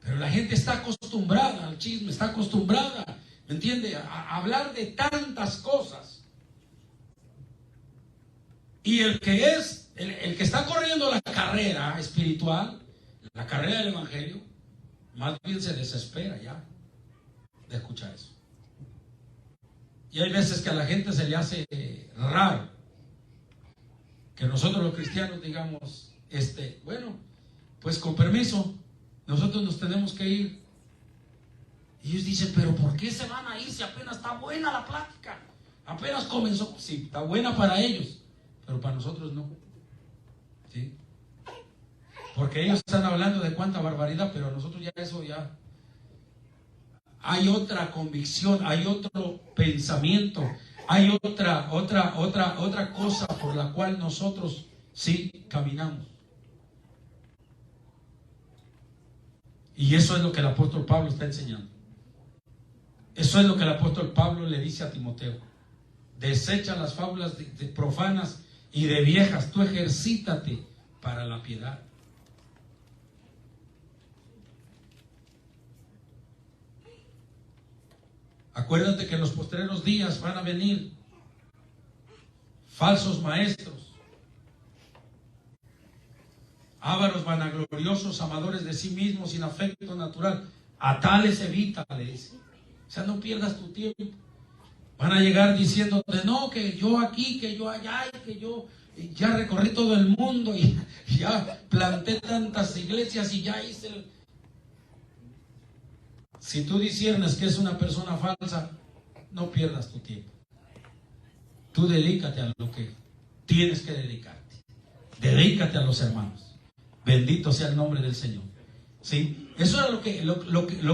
Pero la gente está acostumbrada al chisme, está acostumbrada, ¿me entiende?, a hablar de tantas cosas. Y el que está corriendo la carrera espiritual, la carrera del evangelio, más bien se desespera ya de escuchar eso. Y hay veces que a la gente se le hace raro que nosotros los cristianos digamos, bueno, pues con permiso, nosotros nos tenemos que ir. Y ellos dicen, pero ¿por qué se van a ir si apenas está buena la plática? Apenas comenzó. Sí, está buena para ellos, pero para nosotros no. ¿Sí? Porque ellos están hablando de cuánta barbaridad, pero nosotros ya eso ya... Hay otra convicción, hay otro pensamiento, hay otra cosa por la cual nosotros sí caminamos. Y eso es lo que el apóstol Pablo está enseñando. Eso es lo que el apóstol Pablo le dice a Timoteo. Desecha las fábulas profanas y de viejas, tú ejercítate para la piedad. Acuérdate que en los postreros días van a venir falsos maestros, ávaros, vanagloriosos, amadores de sí mismos, sin afecto natural. A tales evítales. O sea, no pierdas tu tiempo. Van a llegar diciéndote, no, que yo aquí, que yo allá, y que yo ya recorrí todo el mundo y ya planté tantas iglesias y ya hice el... Si tú disiernes que es una persona falsa, no pierdas tu tiempo. Tú dedícate a lo que tienes que dedicarte. Dedícate a los hermanos. Bendito sea el nombre del Señor. ¿Sí? Eso era lo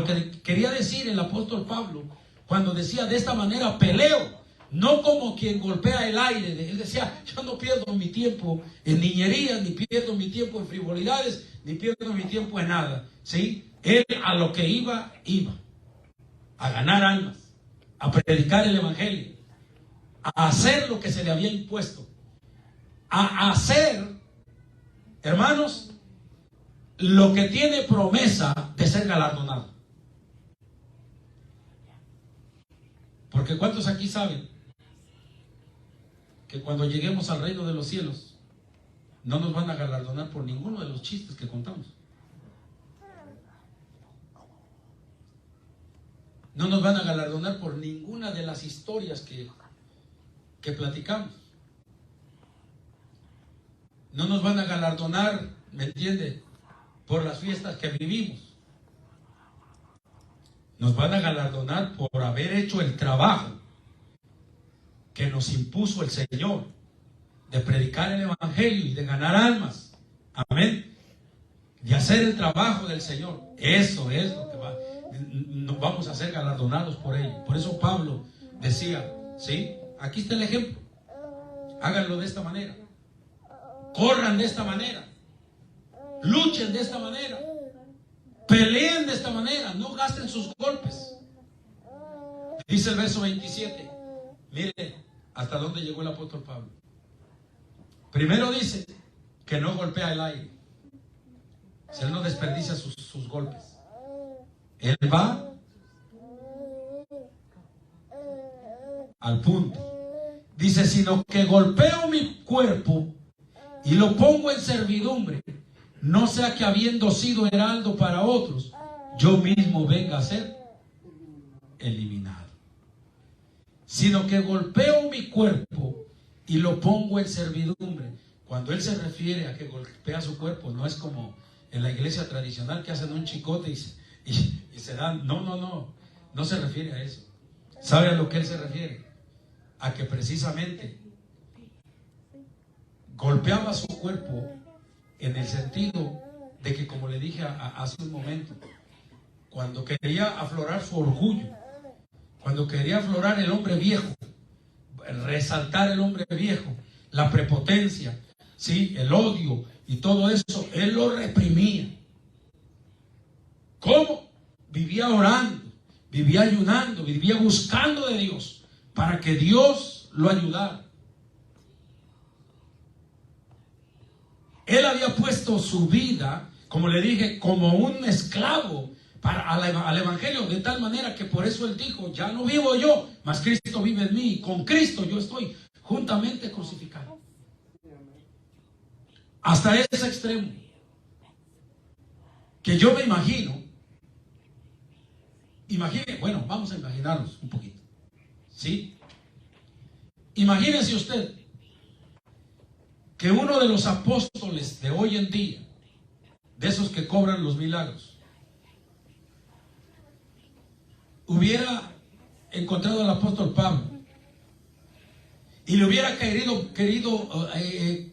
que quería decir el apóstol Pablo cuando decía, de esta manera peleo, no como quien golpea el aire. Él decía, yo no pierdo mi tiempo en niñerías, ni pierdo mi tiempo en frivolidades, ni pierdo mi tiempo en nada. ¿Sí? Él a lo que iba, a ganar almas, a predicar el evangelio, a hacer lo que se le había impuesto, a hacer, hermanos, lo que tiene promesa de ser galardonado. Porque ¿cuántos aquí saben que cuando lleguemos al reino de los cielos no nos van a galardonar por ninguno de los chistes que contamos? No nos van a galardonar por ninguna de las historias que platicamos. No nos van a galardonar, ¿me entiende?, por las fiestas que vivimos. Nos van a galardonar por haber hecho el trabajo que nos impuso el Señor de predicar el evangelio y de ganar almas. Amén. De hacer el trabajo del Señor. Eso es lo que nos vamos a ser galardonados por ello. Por eso Pablo decía, ¿sí? Aquí está el ejemplo. Háganlo de esta manera. Corran de esta manera. Luchen de esta manera. Peleen de esta manera. No gasten sus golpes. Dice el verso 27. Mire hasta dónde llegó el apóstol Pablo. Primero dice que no golpea el aire. Él no desperdicia sus golpes. Él va al punto. Dice, sino que golpeo mi cuerpo y lo pongo en servidumbre, no sea que habiendo sido heraldo para otros, yo mismo venga a ser eliminado. Sino que golpeo mi cuerpo y lo pongo en servidumbre. Cuando él se refiere a que golpea su cuerpo, no es como en la iglesia tradicional que hacen un chicote y se dan. No se refiere a eso. ¿Sabe a lo que él se refiere? A que precisamente golpeaba su cuerpo en el sentido de que, como le dije hace un momento, cuando quería aflorar su orgullo, cuando quería aflorar el hombre viejo, resaltar el hombre viejo, la prepotencia, ¿sí?, el odio y todo eso, él lo reprimía. ¿Cómo? Vivía orando, vivía ayunando, vivía buscando de Dios para que Dios lo ayudara. Él había puesto su vida, como le dije, como un esclavo al evangelio, de tal manera que por eso él dijo, ya no vivo yo, mas Cristo vive en mí, y con Cristo yo estoy juntamente crucificado. Hasta ese extremo, que yo me bueno, vamos a imaginarnos un poquito, ¿sí? Imagínese usted que uno de los apóstoles de hoy en día, de esos que cobran los milagros, hubiera encontrado al apóstol Pablo y le hubiera querido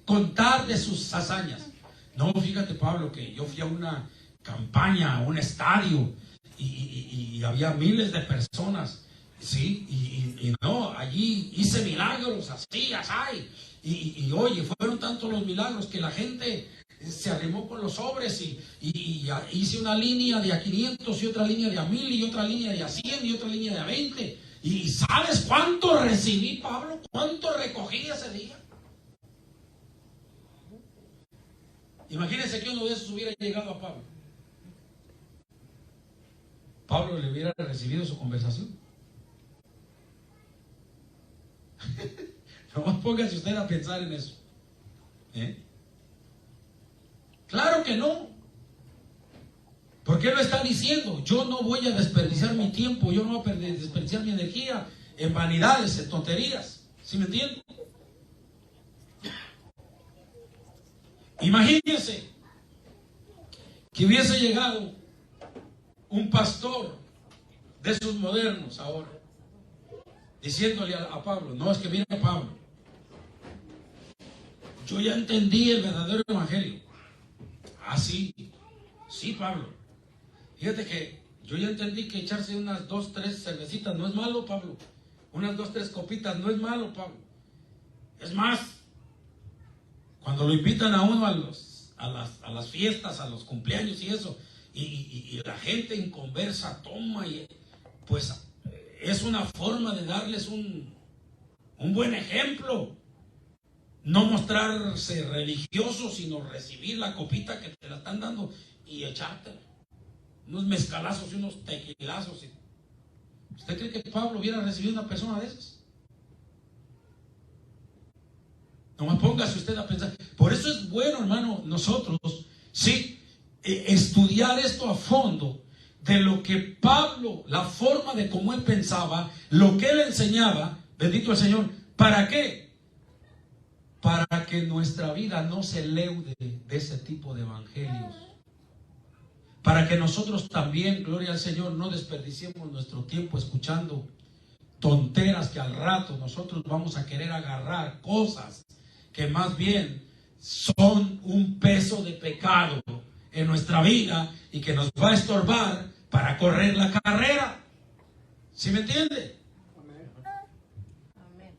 contar de sus hazañas. No, fíjate, Pablo, que yo fui a una campaña, a un estadio, y había miles de personas, ¿sí? Y no, allí hice milagros, así, y oye, fueron tantos los milagros que la gente se arrimó con los sobres y hice una línea de a 500 y otra línea de a 1000 y otra línea de a 100 y otra línea de a 20. ¿Y sabes cuánto recibí, Pablo? ¿Cuánto recogí ese día? Imagínense que uno de esos hubiera llegado a Pablo. Pablo le hubiera recibido su conversación. No póngase usted a pensar en eso. Claro que no. ¿Por qué lo está diciendo? Yo no voy a desperdiciar mi tiempo, yo no voy a desperdiciar mi energía en vanidades, en tonterías. ¿Sí me entiende? Imagínense que hubiese llegado un pastor de esos modernos ahora, diciéndole a Pablo, no, es que mira Pablo, yo ya entendí el verdadero evangelio. Ah, sí, sí Pablo, fíjate que yo ya entendí que echarse unas 2, 3 cervecitas no es malo, Pablo. Unas 2, 3 copitas no es malo, Pablo. Es más, cuando lo invitan a uno a las fiestas, a los cumpleaños y eso, y la gente inconversa toma, y pues es una forma de darles un buen ejemplo. No mostrarse religioso, sino recibir la copita que te la están dando y echártela. Unos mezcalazos y unos tequilazos. ¿Usted cree que Pablo hubiera recibido una persona de esas? Nomás póngase usted a pensar. Por eso es bueno, hermano, nosotros, sí, estudiar esto a fondo, de lo que Pablo, la forma de cómo él pensaba, lo que él enseñaba, bendito el Señor. ¿Para qué? Para que nuestra vida no se leude de ese tipo de evangelios. Para que nosotros también, gloria al Señor, no desperdiciemos nuestro tiempo escuchando tonteras que al rato nosotros vamos a querer agarrar, cosas que más bien son un peso de pecado en nuestra vida y que nos va a estorbar para correr la carrera. ¿Sí me entiende? Amén.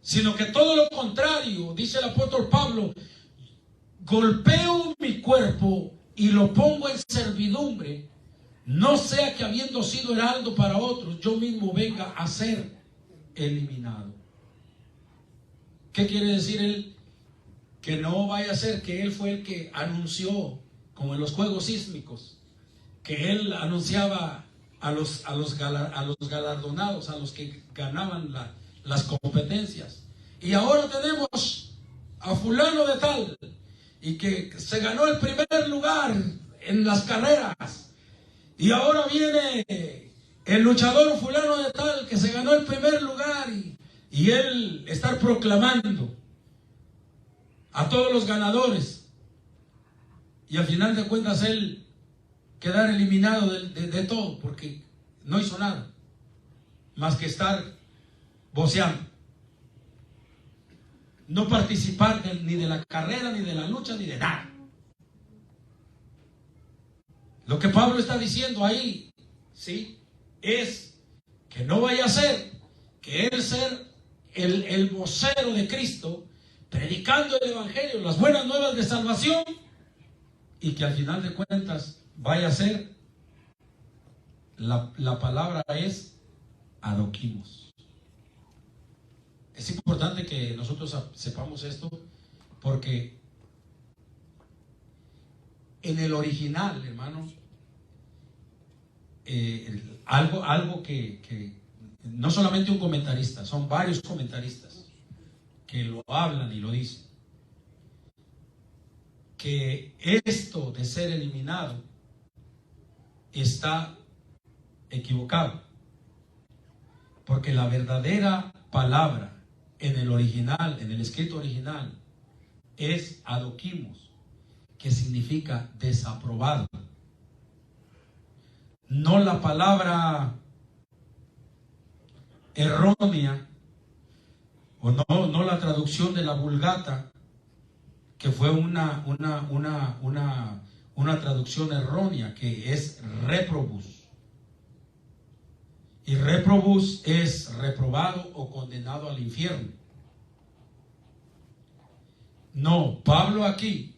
Sino que todo lo contrario, dice el apóstol Pablo, golpeo mi cuerpo y lo pongo en servidumbre, no sea que habiendo sido heraldo para otros, yo mismo venga a ser eliminado. ¿Qué quiere decir él? Que no vaya a ser que él fue el que anunció, como en los juegos sísmicos, que él anunciaba a los galardonados, a los que ganaban las competencias. Y ahora tenemos a fulano de tal, y que se ganó el primer lugar en las carreras. Y ahora viene el luchador fulano de tal, que se ganó el primer lugar, y él estar proclamando a todos los ganadores. Y al final de cuentas él quedar eliminado de todo, porque no hizo nada más que estar voceando, no participar ni de la carrera, ni de la lucha, ni de nada. Lo que Pablo está diciendo ahí, ¿sí?, es que no vaya a ser que él ser el vocero de Cristo, predicando el evangelio, las buenas nuevas de salvación, y que al final de cuentas vaya a ser, la palabra es adoquimos. Es importante que nosotros sepamos esto, porque en el original, hermano, algo que no solamente un comentarista, son varios comentaristas que lo hablan y lo dicen, que esto de ser eliminado está equivocado, porque la verdadera palabra en el original, en el escrito original, es adoquimos, que significa desaprobado. No la palabra errónea, o no la traducción de la Vulgata, que fue una traducción errónea, que es reprobus. Y reprobus es reprobado o condenado al infierno. No, Pablo aquí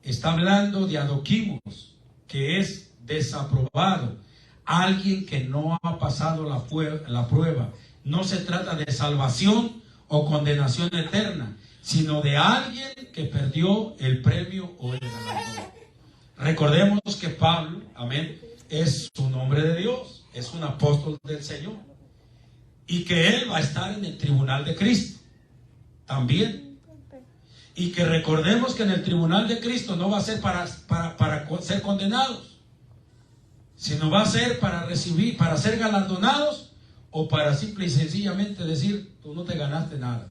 está hablando de adoquimos, que es desaprobado, alguien que no ha pasado la prueba. No se trata de salvación o condenación eterna, sino de alguien que que perdió el premio o el galardón. Recordemos que Pablo, amén, es un hombre de Dios, es un apóstol del Señor, y que él va a estar en el tribunal de Cristo también. Y que recordemos que en el tribunal de Cristo no va a ser para ser condenados, sino va a ser para recibir, para ser galardonados, o para simple y sencillamente decir: tú no te ganaste nada,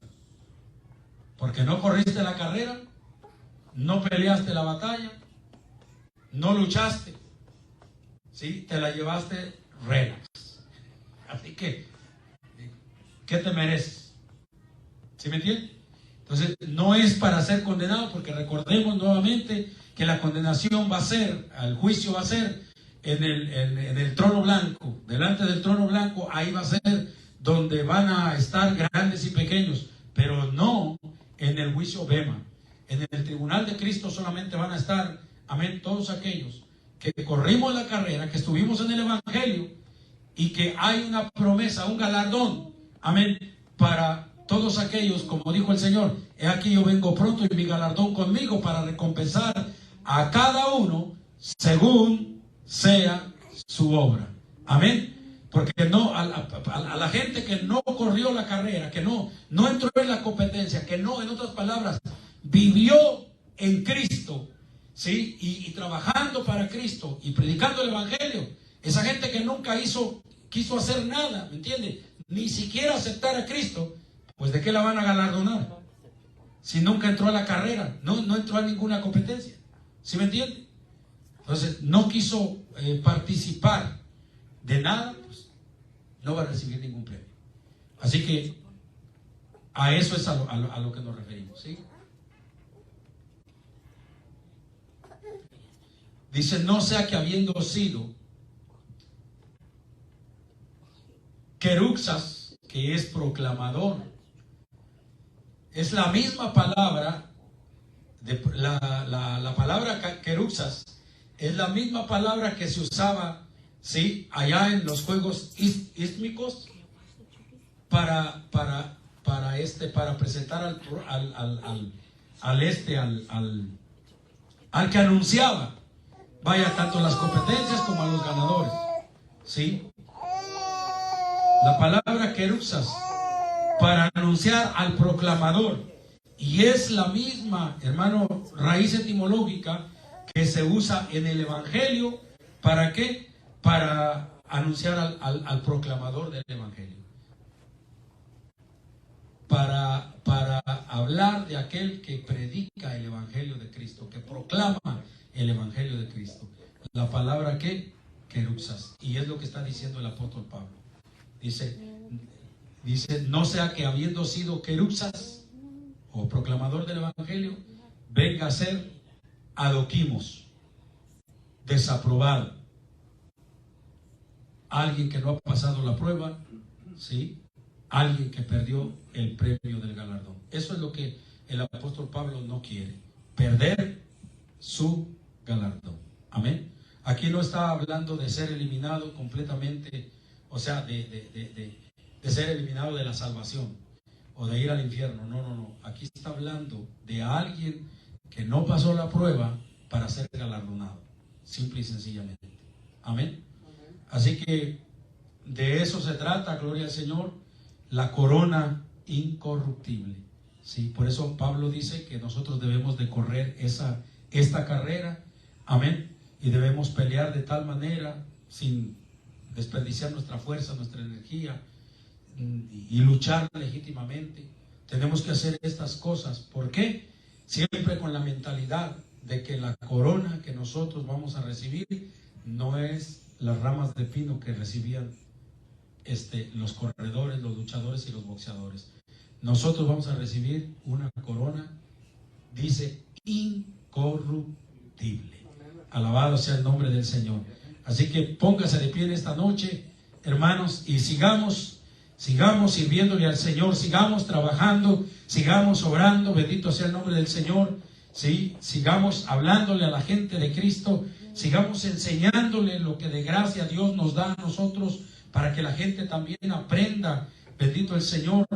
porque no corriste la carrera, no peleaste la batalla, no luchaste, ¿sí? Te la llevaste relax. Así que, ¿qué te mereces? ¿Sí me entiendes? Entonces, no es para ser condenado, porque recordemos nuevamente que la condenación va a ser, el juicio va a ser en el trono blanco, delante del trono blanco. Ahí va a ser donde van a estar grandes y pequeños, pero no en el juicio bema. En el tribunal de Cristo solamente van a estar, amén, todos aquellos que corrimos la carrera, que estuvimos en el Evangelio, y que hay una promesa, un galardón, amén, para todos aquellos, como dijo el Señor: he aquí yo vengo pronto y mi galardón conmigo para recompensar a cada uno según sea su obra. Amén. Porque no, a la gente que no corrió la carrera, que no entró en la competencia, que no, en otras palabras, vivió en Cristo, ¿sí? Y trabajando para Cristo y predicando el Evangelio. Esa gente que nunca quiso hacer nada, ¿me entiende? Ni siquiera aceptar a Cristo. Pues ¿de qué la van a galardonar? Si nunca entró a la carrera, no entró a ninguna competencia. ¿Sí me entiende? Entonces, no quiso participar de nada, pues no va a recibir ningún premio. Así que a eso es a lo que nos referimos, ¿sí? Dice: no sea que habiendo sido queruxas, que es proclamador. Es la misma palabra, la palabra queruxas es la misma palabra que se usaba, ¿sí?, allá en los juegos ístmicos para presentar al que anunciaba, vaya, tanto las competencias como a los ganadores, ¿sí? La palabra queruxas para anunciar al proclamador, y es la misma, hermano, raíz etimológica que se usa en el Evangelio. ¿Para qué? Para anunciar al proclamador del Evangelio, para hablar de aquel que predica el Evangelio de Cristo, que proclama el Evangelio de Cristo. La palabra que queruxas, y es lo que está diciendo el apóstol Pablo. Dice: no sea que habiendo sido queruxas o proclamador del Evangelio, venga a ser adoquimos, desaprobado, alguien que no ha pasado la prueba, ¿sí? Alguien que perdió el premio del galardón. Eso es lo que el apóstol Pablo no quiere: perder su galardón. Amén. Aquí no está hablando de ser eliminado completamente, o sea, de ser eliminado de la salvación o de ir al infierno. No. Aquí está hablando de alguien que no pasó la prueba para ser galardonado, simple y sencillamente. Amén. Así que de eso se trata, gloria al Señor, la corona incorruptible. Sí, por eso Pablo dice que nosotros debemos de correr esta carrera, amén, y debemos pelear de tal manera, sin desperdiciar nuestra fuerza, nuestra energía, y luchar legítimamente. Tenemos que hacer estas cosas. ¿Por qué? Siempre con la mentalidad de que la corona que nosotros vamos a recibir no es las ramas de pino que recibían los corredores, los luchadores y los boxeadores. Nosotros vamos a recibir una corona, dice, incorruptible. Alabado sea el nombre del Señor. Así que póngase de pie en esta noche, hermanos, y sigamos sirviéndole al Señor, sigamos trabajando, sigamos orando, bendito sea el nombre del Señor, ¿sí? Sigamos hablándole a la gente de Cristo, sigamos enseñándole lo que de gracia Dios nos da a nosotros, para que la gente también aprenda, bendito el Señor,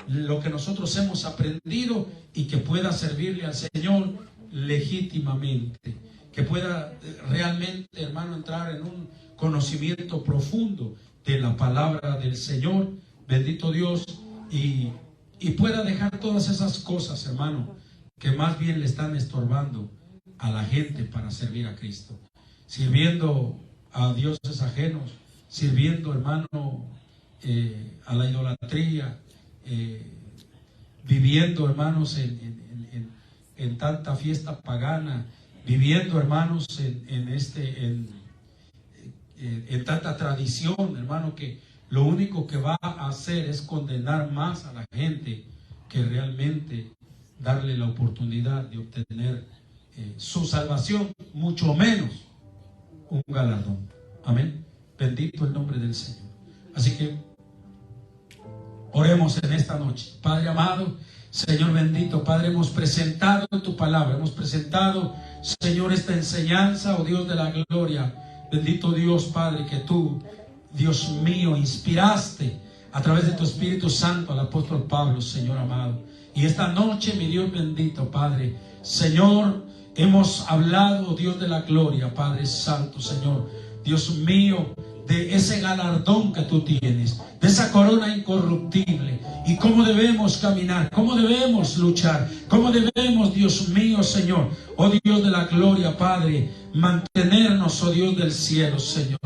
lo que nosotros hemos aprendido y que pueda servirle al Señor legítimamente, que pueda realmente, hermano, entrar en un conocimiento profundo de la palabra del Señor, bendito Dios, y pueda dejar todas esas cosas, hermano, que más bien le están estorbando a la gente para servir a Cristo, sirviendo a dioses ajenos, sirviendo, hermano, a la idolatría, viviendo, hermanos, en tanta fiesta pagana, viviendo, hermanos, en tanta tradición, hermano, que lo único que va a hacer es condenar más a la gente que realmente darle la oportunidad de obtener su salvación, mucho menos un galardón. Amén. Bendito el nombre del Señor. Así que oremos en esta noche. Padre amado, Señor bendito, Padre, hemos presentado tu palabra, hemos presentado, Señor, esta enseñanza, oh Dios de la gloria. Bendito Dios, Padre, que tú, Dios mío, inspiraste a través de tu Espíritu Santo al apóstol Pablo, Señor amado. Y esta noche, mi Dios bendito, Padre, Señor, hemos hablado, oh Dios de la gloria, Padre Santo, Señor, Dios mío, de ese galardón que tú tienes, de esa corona incorruptible, y cómo debemos caminar, cómo debemos luchar, cómo debemos, Dios mío, Señor, oh Dios de la gloria, Padre, mantenernos, oh Dios del cielo, Señor.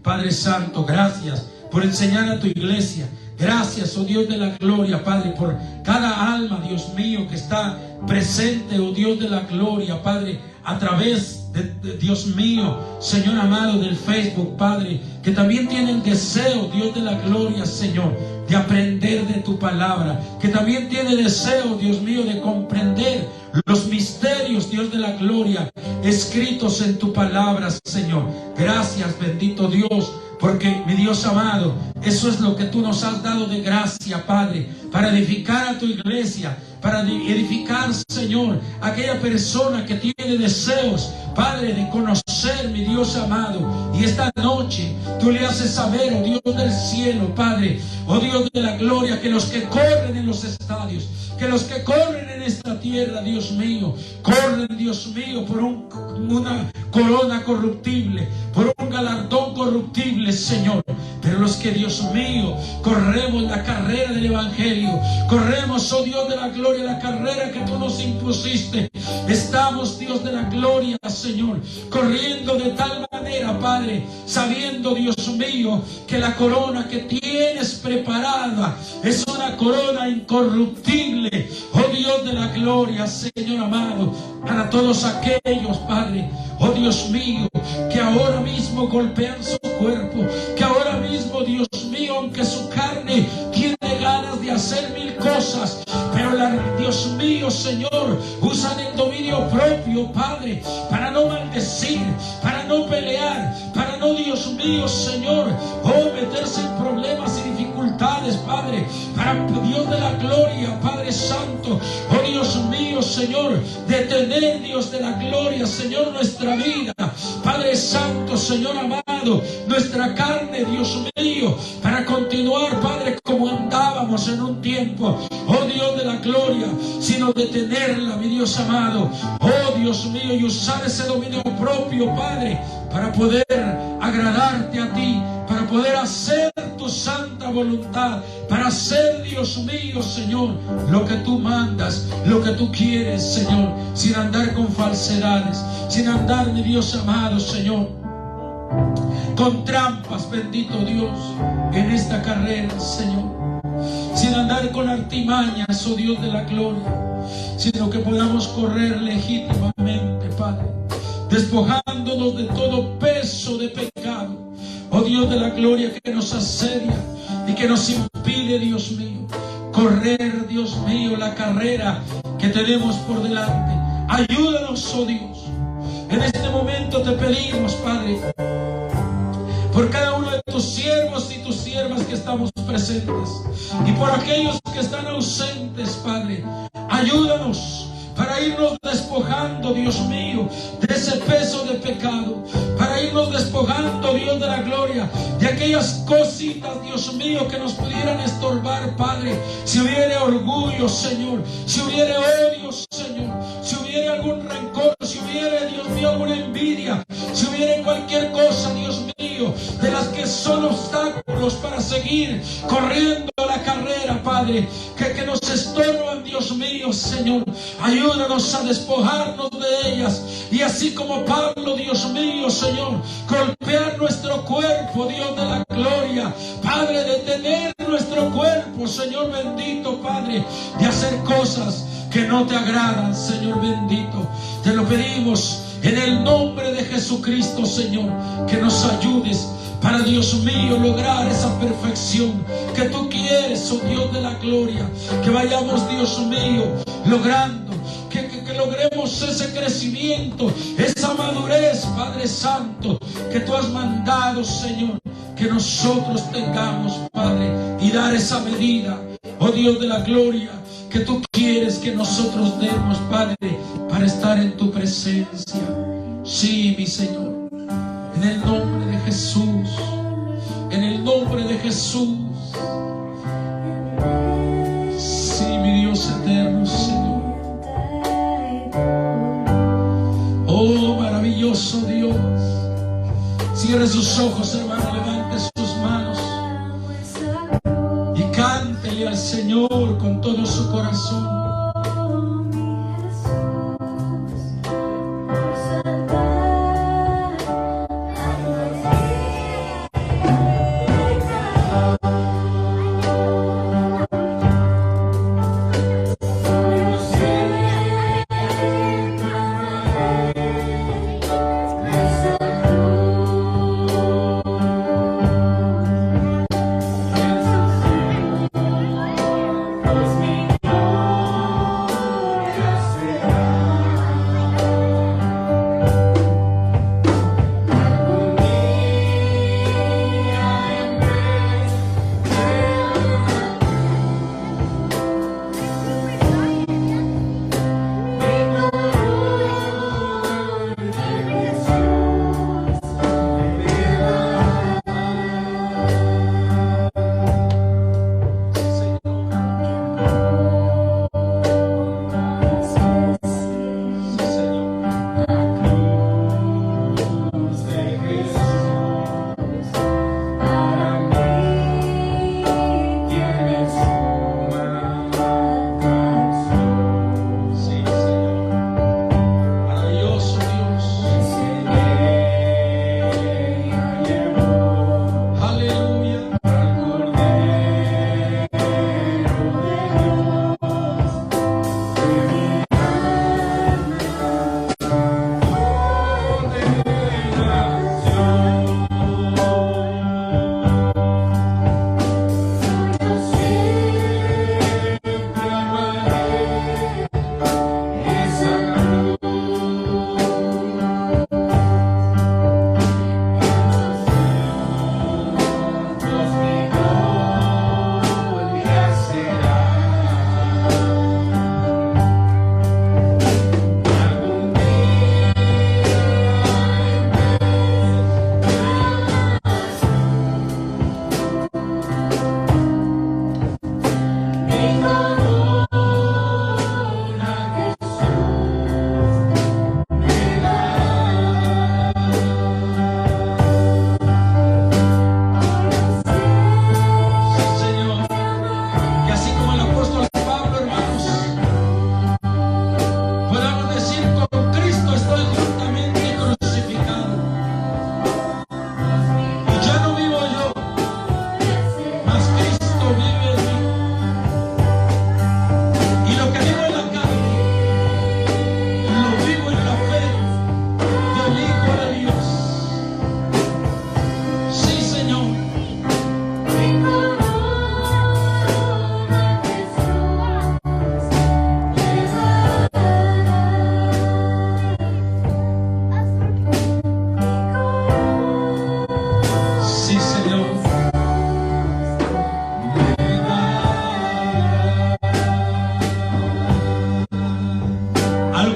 Padre Santo, gracias por enseñar a tu iglesia. Gracias, oh Dios de la gloria, Padre, por cada alma, Dios mío, que está presente, oh Dios de la gloria, Padre, a través de Dios mío, Señor amado, del Facebook, Padre, que también tienen deseo, Dios de la gloria, Señor, de aprender de tu palabra, que también tiene deseo, Dios mío, de comprender los misterios, Dios de la gloria, escritos en tu palabra, Señor. Gracias, bendito Dios, porque, mi Dios amado, eso es lo que tú nos has dado de gracia, Padre, para edificar a tu iglesia, para edificar, Señor, a aquella persona que tiene deseos, Padre, de conocer, mi Dios amado. Y esta noche tú le haces saber, oh Dios del cielo, Padre, oh Dios de la gloria, que los que corren en los estadios, que los que corren en esta tierra, Dios mío, corren, Dios mío, por una corona corruptible, por un galardón corruptible, Señor. Pero los que, Dios mío, corremos la carrera del Evangelio, corremos, oh Dios de la gloria, la carrera que tú nos impusiste, estamos, Dios de la gloria, Señor, corriendo de tal manera, Padre, sabiendo, Dios mío, que la corona que tienes preparada es una corona incorruptible, oh Dios de la gloria, Señor amado, para todos aquellos, Padre, oh Dios mío, que ahora mismo golpean su cuerpo, que ahora mismo, Dios mío, aunque su carne tiene ganas de hacer mil cosas, pero Dios mío, Señor, usan el dominio propio, Padre, para no maldecir, para no pelear, para no, Dios mío, Señor, meterse en problemas y dificultades, Padre, para, Dios de la gloria, Padre Santo, oh Dios mío, Señor, detener, Dios de la gloria, Señor, nuestra vida, Padre Santo, Señor amado, nuestra carne, Dios mío, para continuar, Padre, como andábamos en un tiempo, oh Dios de la gloria, sino detenerla, mi Dios amado, oh Dios mío, y usar ese dominio propio, Padre, para poder agradarte a ti, para poder hacer tu santa voluntad, para hacer, Dios mío, Señor, lo que tú mandas, lo que tú quieres, Señor, sin andar con falsedades, sin andar, mi Dios amado, Señor, con trampas, bendito Dios, en esta carrera, Señor, sin andar con artimañas, oh Dios de la gloria, sino que podamos correr legítimamente, Padre, despojándonos de todo peso de pecado, oh Dios de la gloria, que nos asedia y que nos impide, Dios mío, correr, Dios mío, la carrera que tenemos por delante. Ayúdanos, oh Dios. En este momento te pedimos, Padre, por cada uno de tus siervos y tus siervas que estamos presentes, y por aquellos que están ausentes, Padre, ayúdanos para para irnos despojando, Dios mío, de ese peso de pecado, para irnos despojando, Dios de la gloria, de aquellas cositas, Dios mío, que nos pudieran estorbar, Padre. Si hubiere orgullo, Señor, si hubiere odio, Señor, si hubiere algún rencor, si hubiere, Dios mío, alguna envidia, si hubiere cualquier cosa, Dios mío, de las que son obstáculos para seguir corriendo la carrera, Padre, que nos estorban, Dios mío, Señor, ayúdanos a despojarnos de ellas, y así como Pablo, Dios mío, Señor, golpear nuestro cuerpo, Dios de la gloria, Padre, detener nuestro cuerpo, Señor bendito, Padre, de hacer cosas que no te agradan, Señor bendito. Te lo pedimos en el nombre de Jesucristo, Señor, que nos ayudes para, Dios mío, lograr esa perfección que tú quieres, oh Dios de la gloria. Que vayamos, Dios mío, logrando, que logremos ese crecimiento, esa madurez, Padre Santo, que tú has mandado, Señor, que nosotros tengamos, Padre, y dar esa medida, oh Dios de la gloria, que tú quieres que nosotros demos, Padre, para estar en tu presencia. Sí, mi Señor, en el nombre de Jesús, en el nombre de Jesús. Sí, mi Dios eterno, Señor. Oh, maravilloso Dios. Cierre sus ojos, hermano, levante sus manos y cántele al Señor con todo su corazón.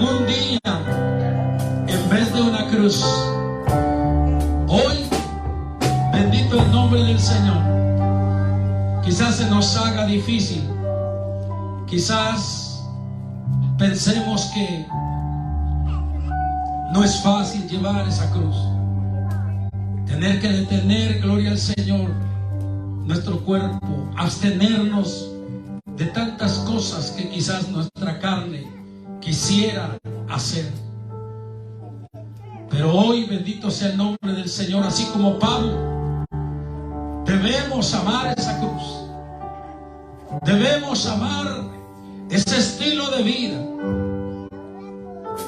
algún día, en vez de una cruz, hoy, bendito el nombre del Señor, quizás se nos haga difícil, quizás pensemos que no es fácil llevar esa cruz, tener que detener, gloria al Señor, nuestro cuerpo, abstenernos de tantas cosas que quizás nuestra carne quisiera hacer. Pero hoy, bendito sea el nombre del Señor, así como Pablo, debemos amar esa cruz, debemos amar ese estilo de vida,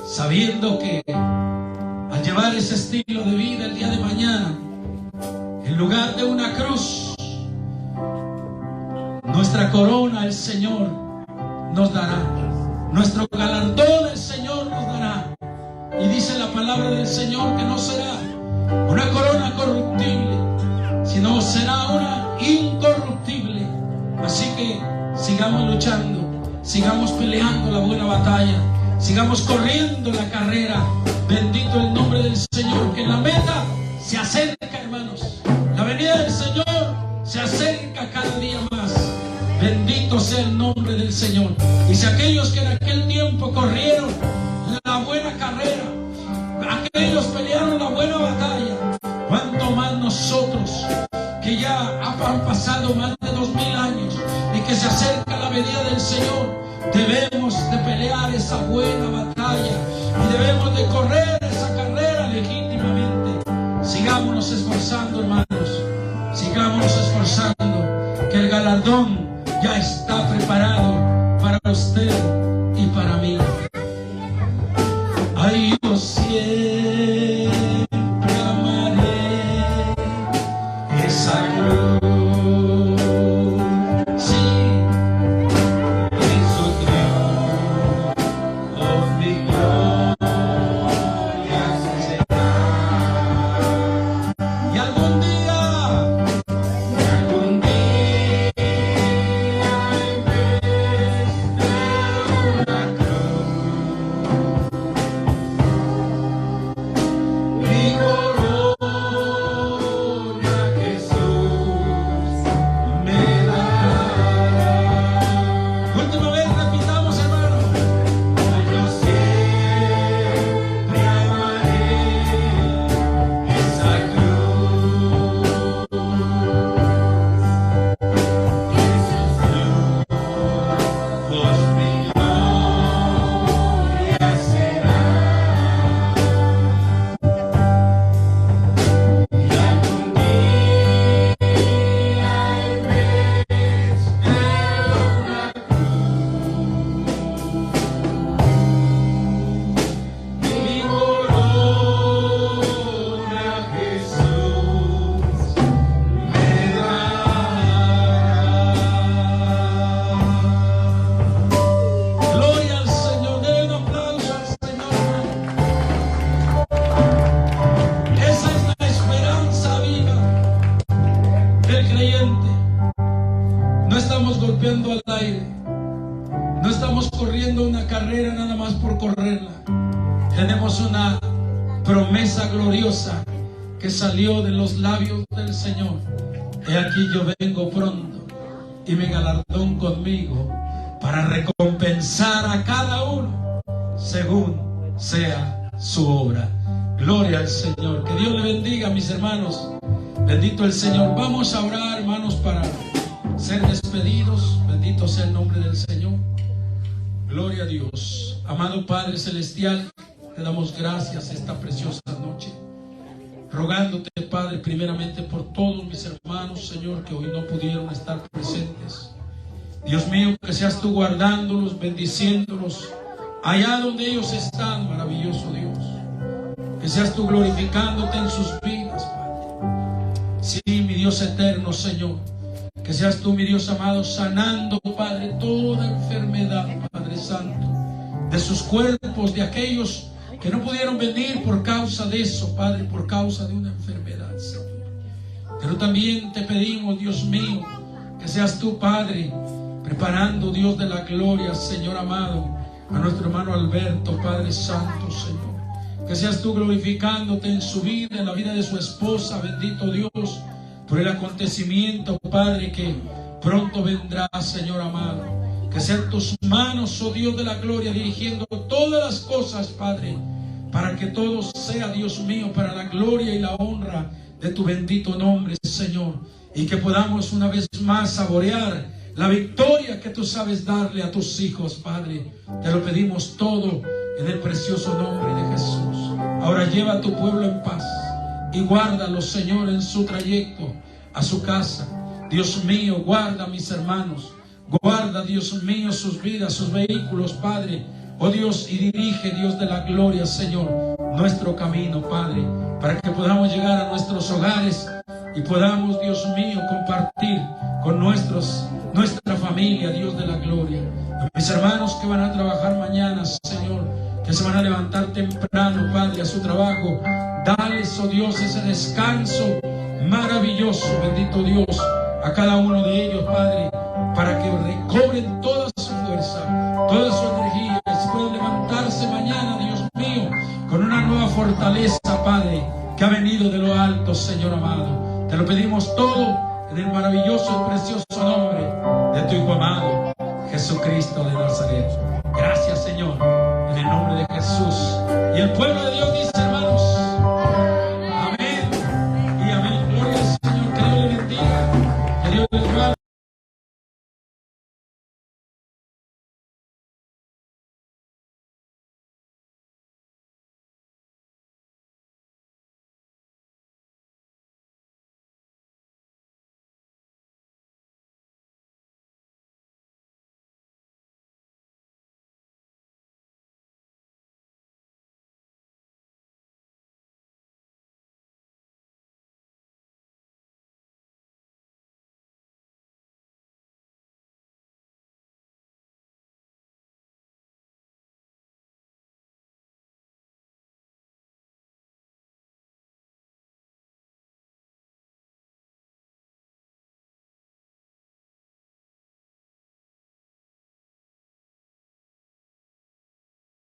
sabiendo que al llevar ese estilo de vida el día de mañana, en lugar de una cruz, nuestra corona el Señor nos dará, nuestro galardón el Señor nos dará. Y dice la palabra del Señor que no será una corona corruptible, sino será una incorruptible. Así que sigamos luchando, sigamos peleando la buena batalla, sigamos corriendo la carrera. Bendito el nombre del Señor, que la meta se acerca, hermanos. La venida del Señor se acerca cada día más. Bendito sea el nombre del Señor. Y si aquellos que en aquel tiempo corrieron la buena carrera, aquellos pelearon la buena batalla, cuánto más nosotros, que ya han pasado más de 2000 años y que se acerca la venida del Señor, debemos de pelear esa buena batalla y debemos de correr esa carrera legítimamente. Sigámonos esforzando, hermanos, sigámonos esforzando, que el galardón ya está preparado para usted y para mí. Ay, yo siempre amaré esa cruz. Sí, en su triunfo mi gloria será. Y algún día que salió de los labios del Señor. He aquí yo vengo pronto y mi galardón conmigo para recompensar a cada uno según sea su obra. Gloria al Señor. Que Dios le bendiga, mis hermanos. Bendito el Señor. Vamos a orar, hermanos, para ser despedidos. Bendito sea el nombre del Señor. Gloria a Dios. Amado Padre Celestial, te damos gracias esta preciosa noche, rogándote, Padre, primeramente por todos mis hermanos, Señor, que hoy no pudieron estar presentes. Dios mío, que seas tú guardándolos, bendiciéndolos allá donde ellos están, maravilloso Dios. Que seas tú glorificándote en sus vidas, Padre. Sí, mi Dios eterno, Señor. Que seas tú, mi Dios amado, sanando, Padre, toda enfermedad, Padre Santo, de sus cuerpos, de aquellos que no pudieron venir por causa de eso, Padre, por causa de una enfermedad, Señor. Pero también te pedimos, Dios mío, que seas tú, Padre, preparando, Dios de la gloria, Señor amado, a nuestro hermano Alberto, Padre Santo, Señor. Que seas tú glorificándote en su vida, en la vida de su esposa, bendito Dios, por el acontecimiento, Padre, que pronto vendrá, Señor amado. Que sean tus manos, oh Dios de la gloria, dirigiendo todas las cosas, Padre, para que todo sea, Dios mío, para la gloria y la honra de tu bendito nombre, Señor. Y que podamos una vez más saborear la victoria que tú sabes darle a tus hijos, Padre. Te lo pedimos todo en el precioso nombre de Jesús. Ahora lleva a tu pueblo en paz y guárdalo, Señor, en su trayecto a su casa. Dios mío, guarda a mis hermanos. Guarda, Dios mío, sus vidas, sus vehículos, Padre. Oh Dios, y dirige, Dios de la gloria, Señor, nuestro camino, Padre, para que podamos llegar a nuestros hogares y podamos, Dios mío, compartir con nuestra familia, Dios de la gloria. A mis hermanos que van a trabajar mañana, Señor, que se van a levantar temprano, Padre, a su trabajo, dales, oh Dios, ese descanso maravilloso, bendito Dios, a cada uno de ellos, Padre, para que recobren toda su fuerza, toda su energía, y se puedan levantarse mañana, Dios mío, con una nueva fortaleza, Padre, que ha venido de lo alto, Señor amado. Te lo pedimos todo en el maravilloso y precioso nombre de tu Hijo amado, Jesucristo de Nazaret. Gracias, Señor, en el nombre de Jesús. Y el pueblo de Dios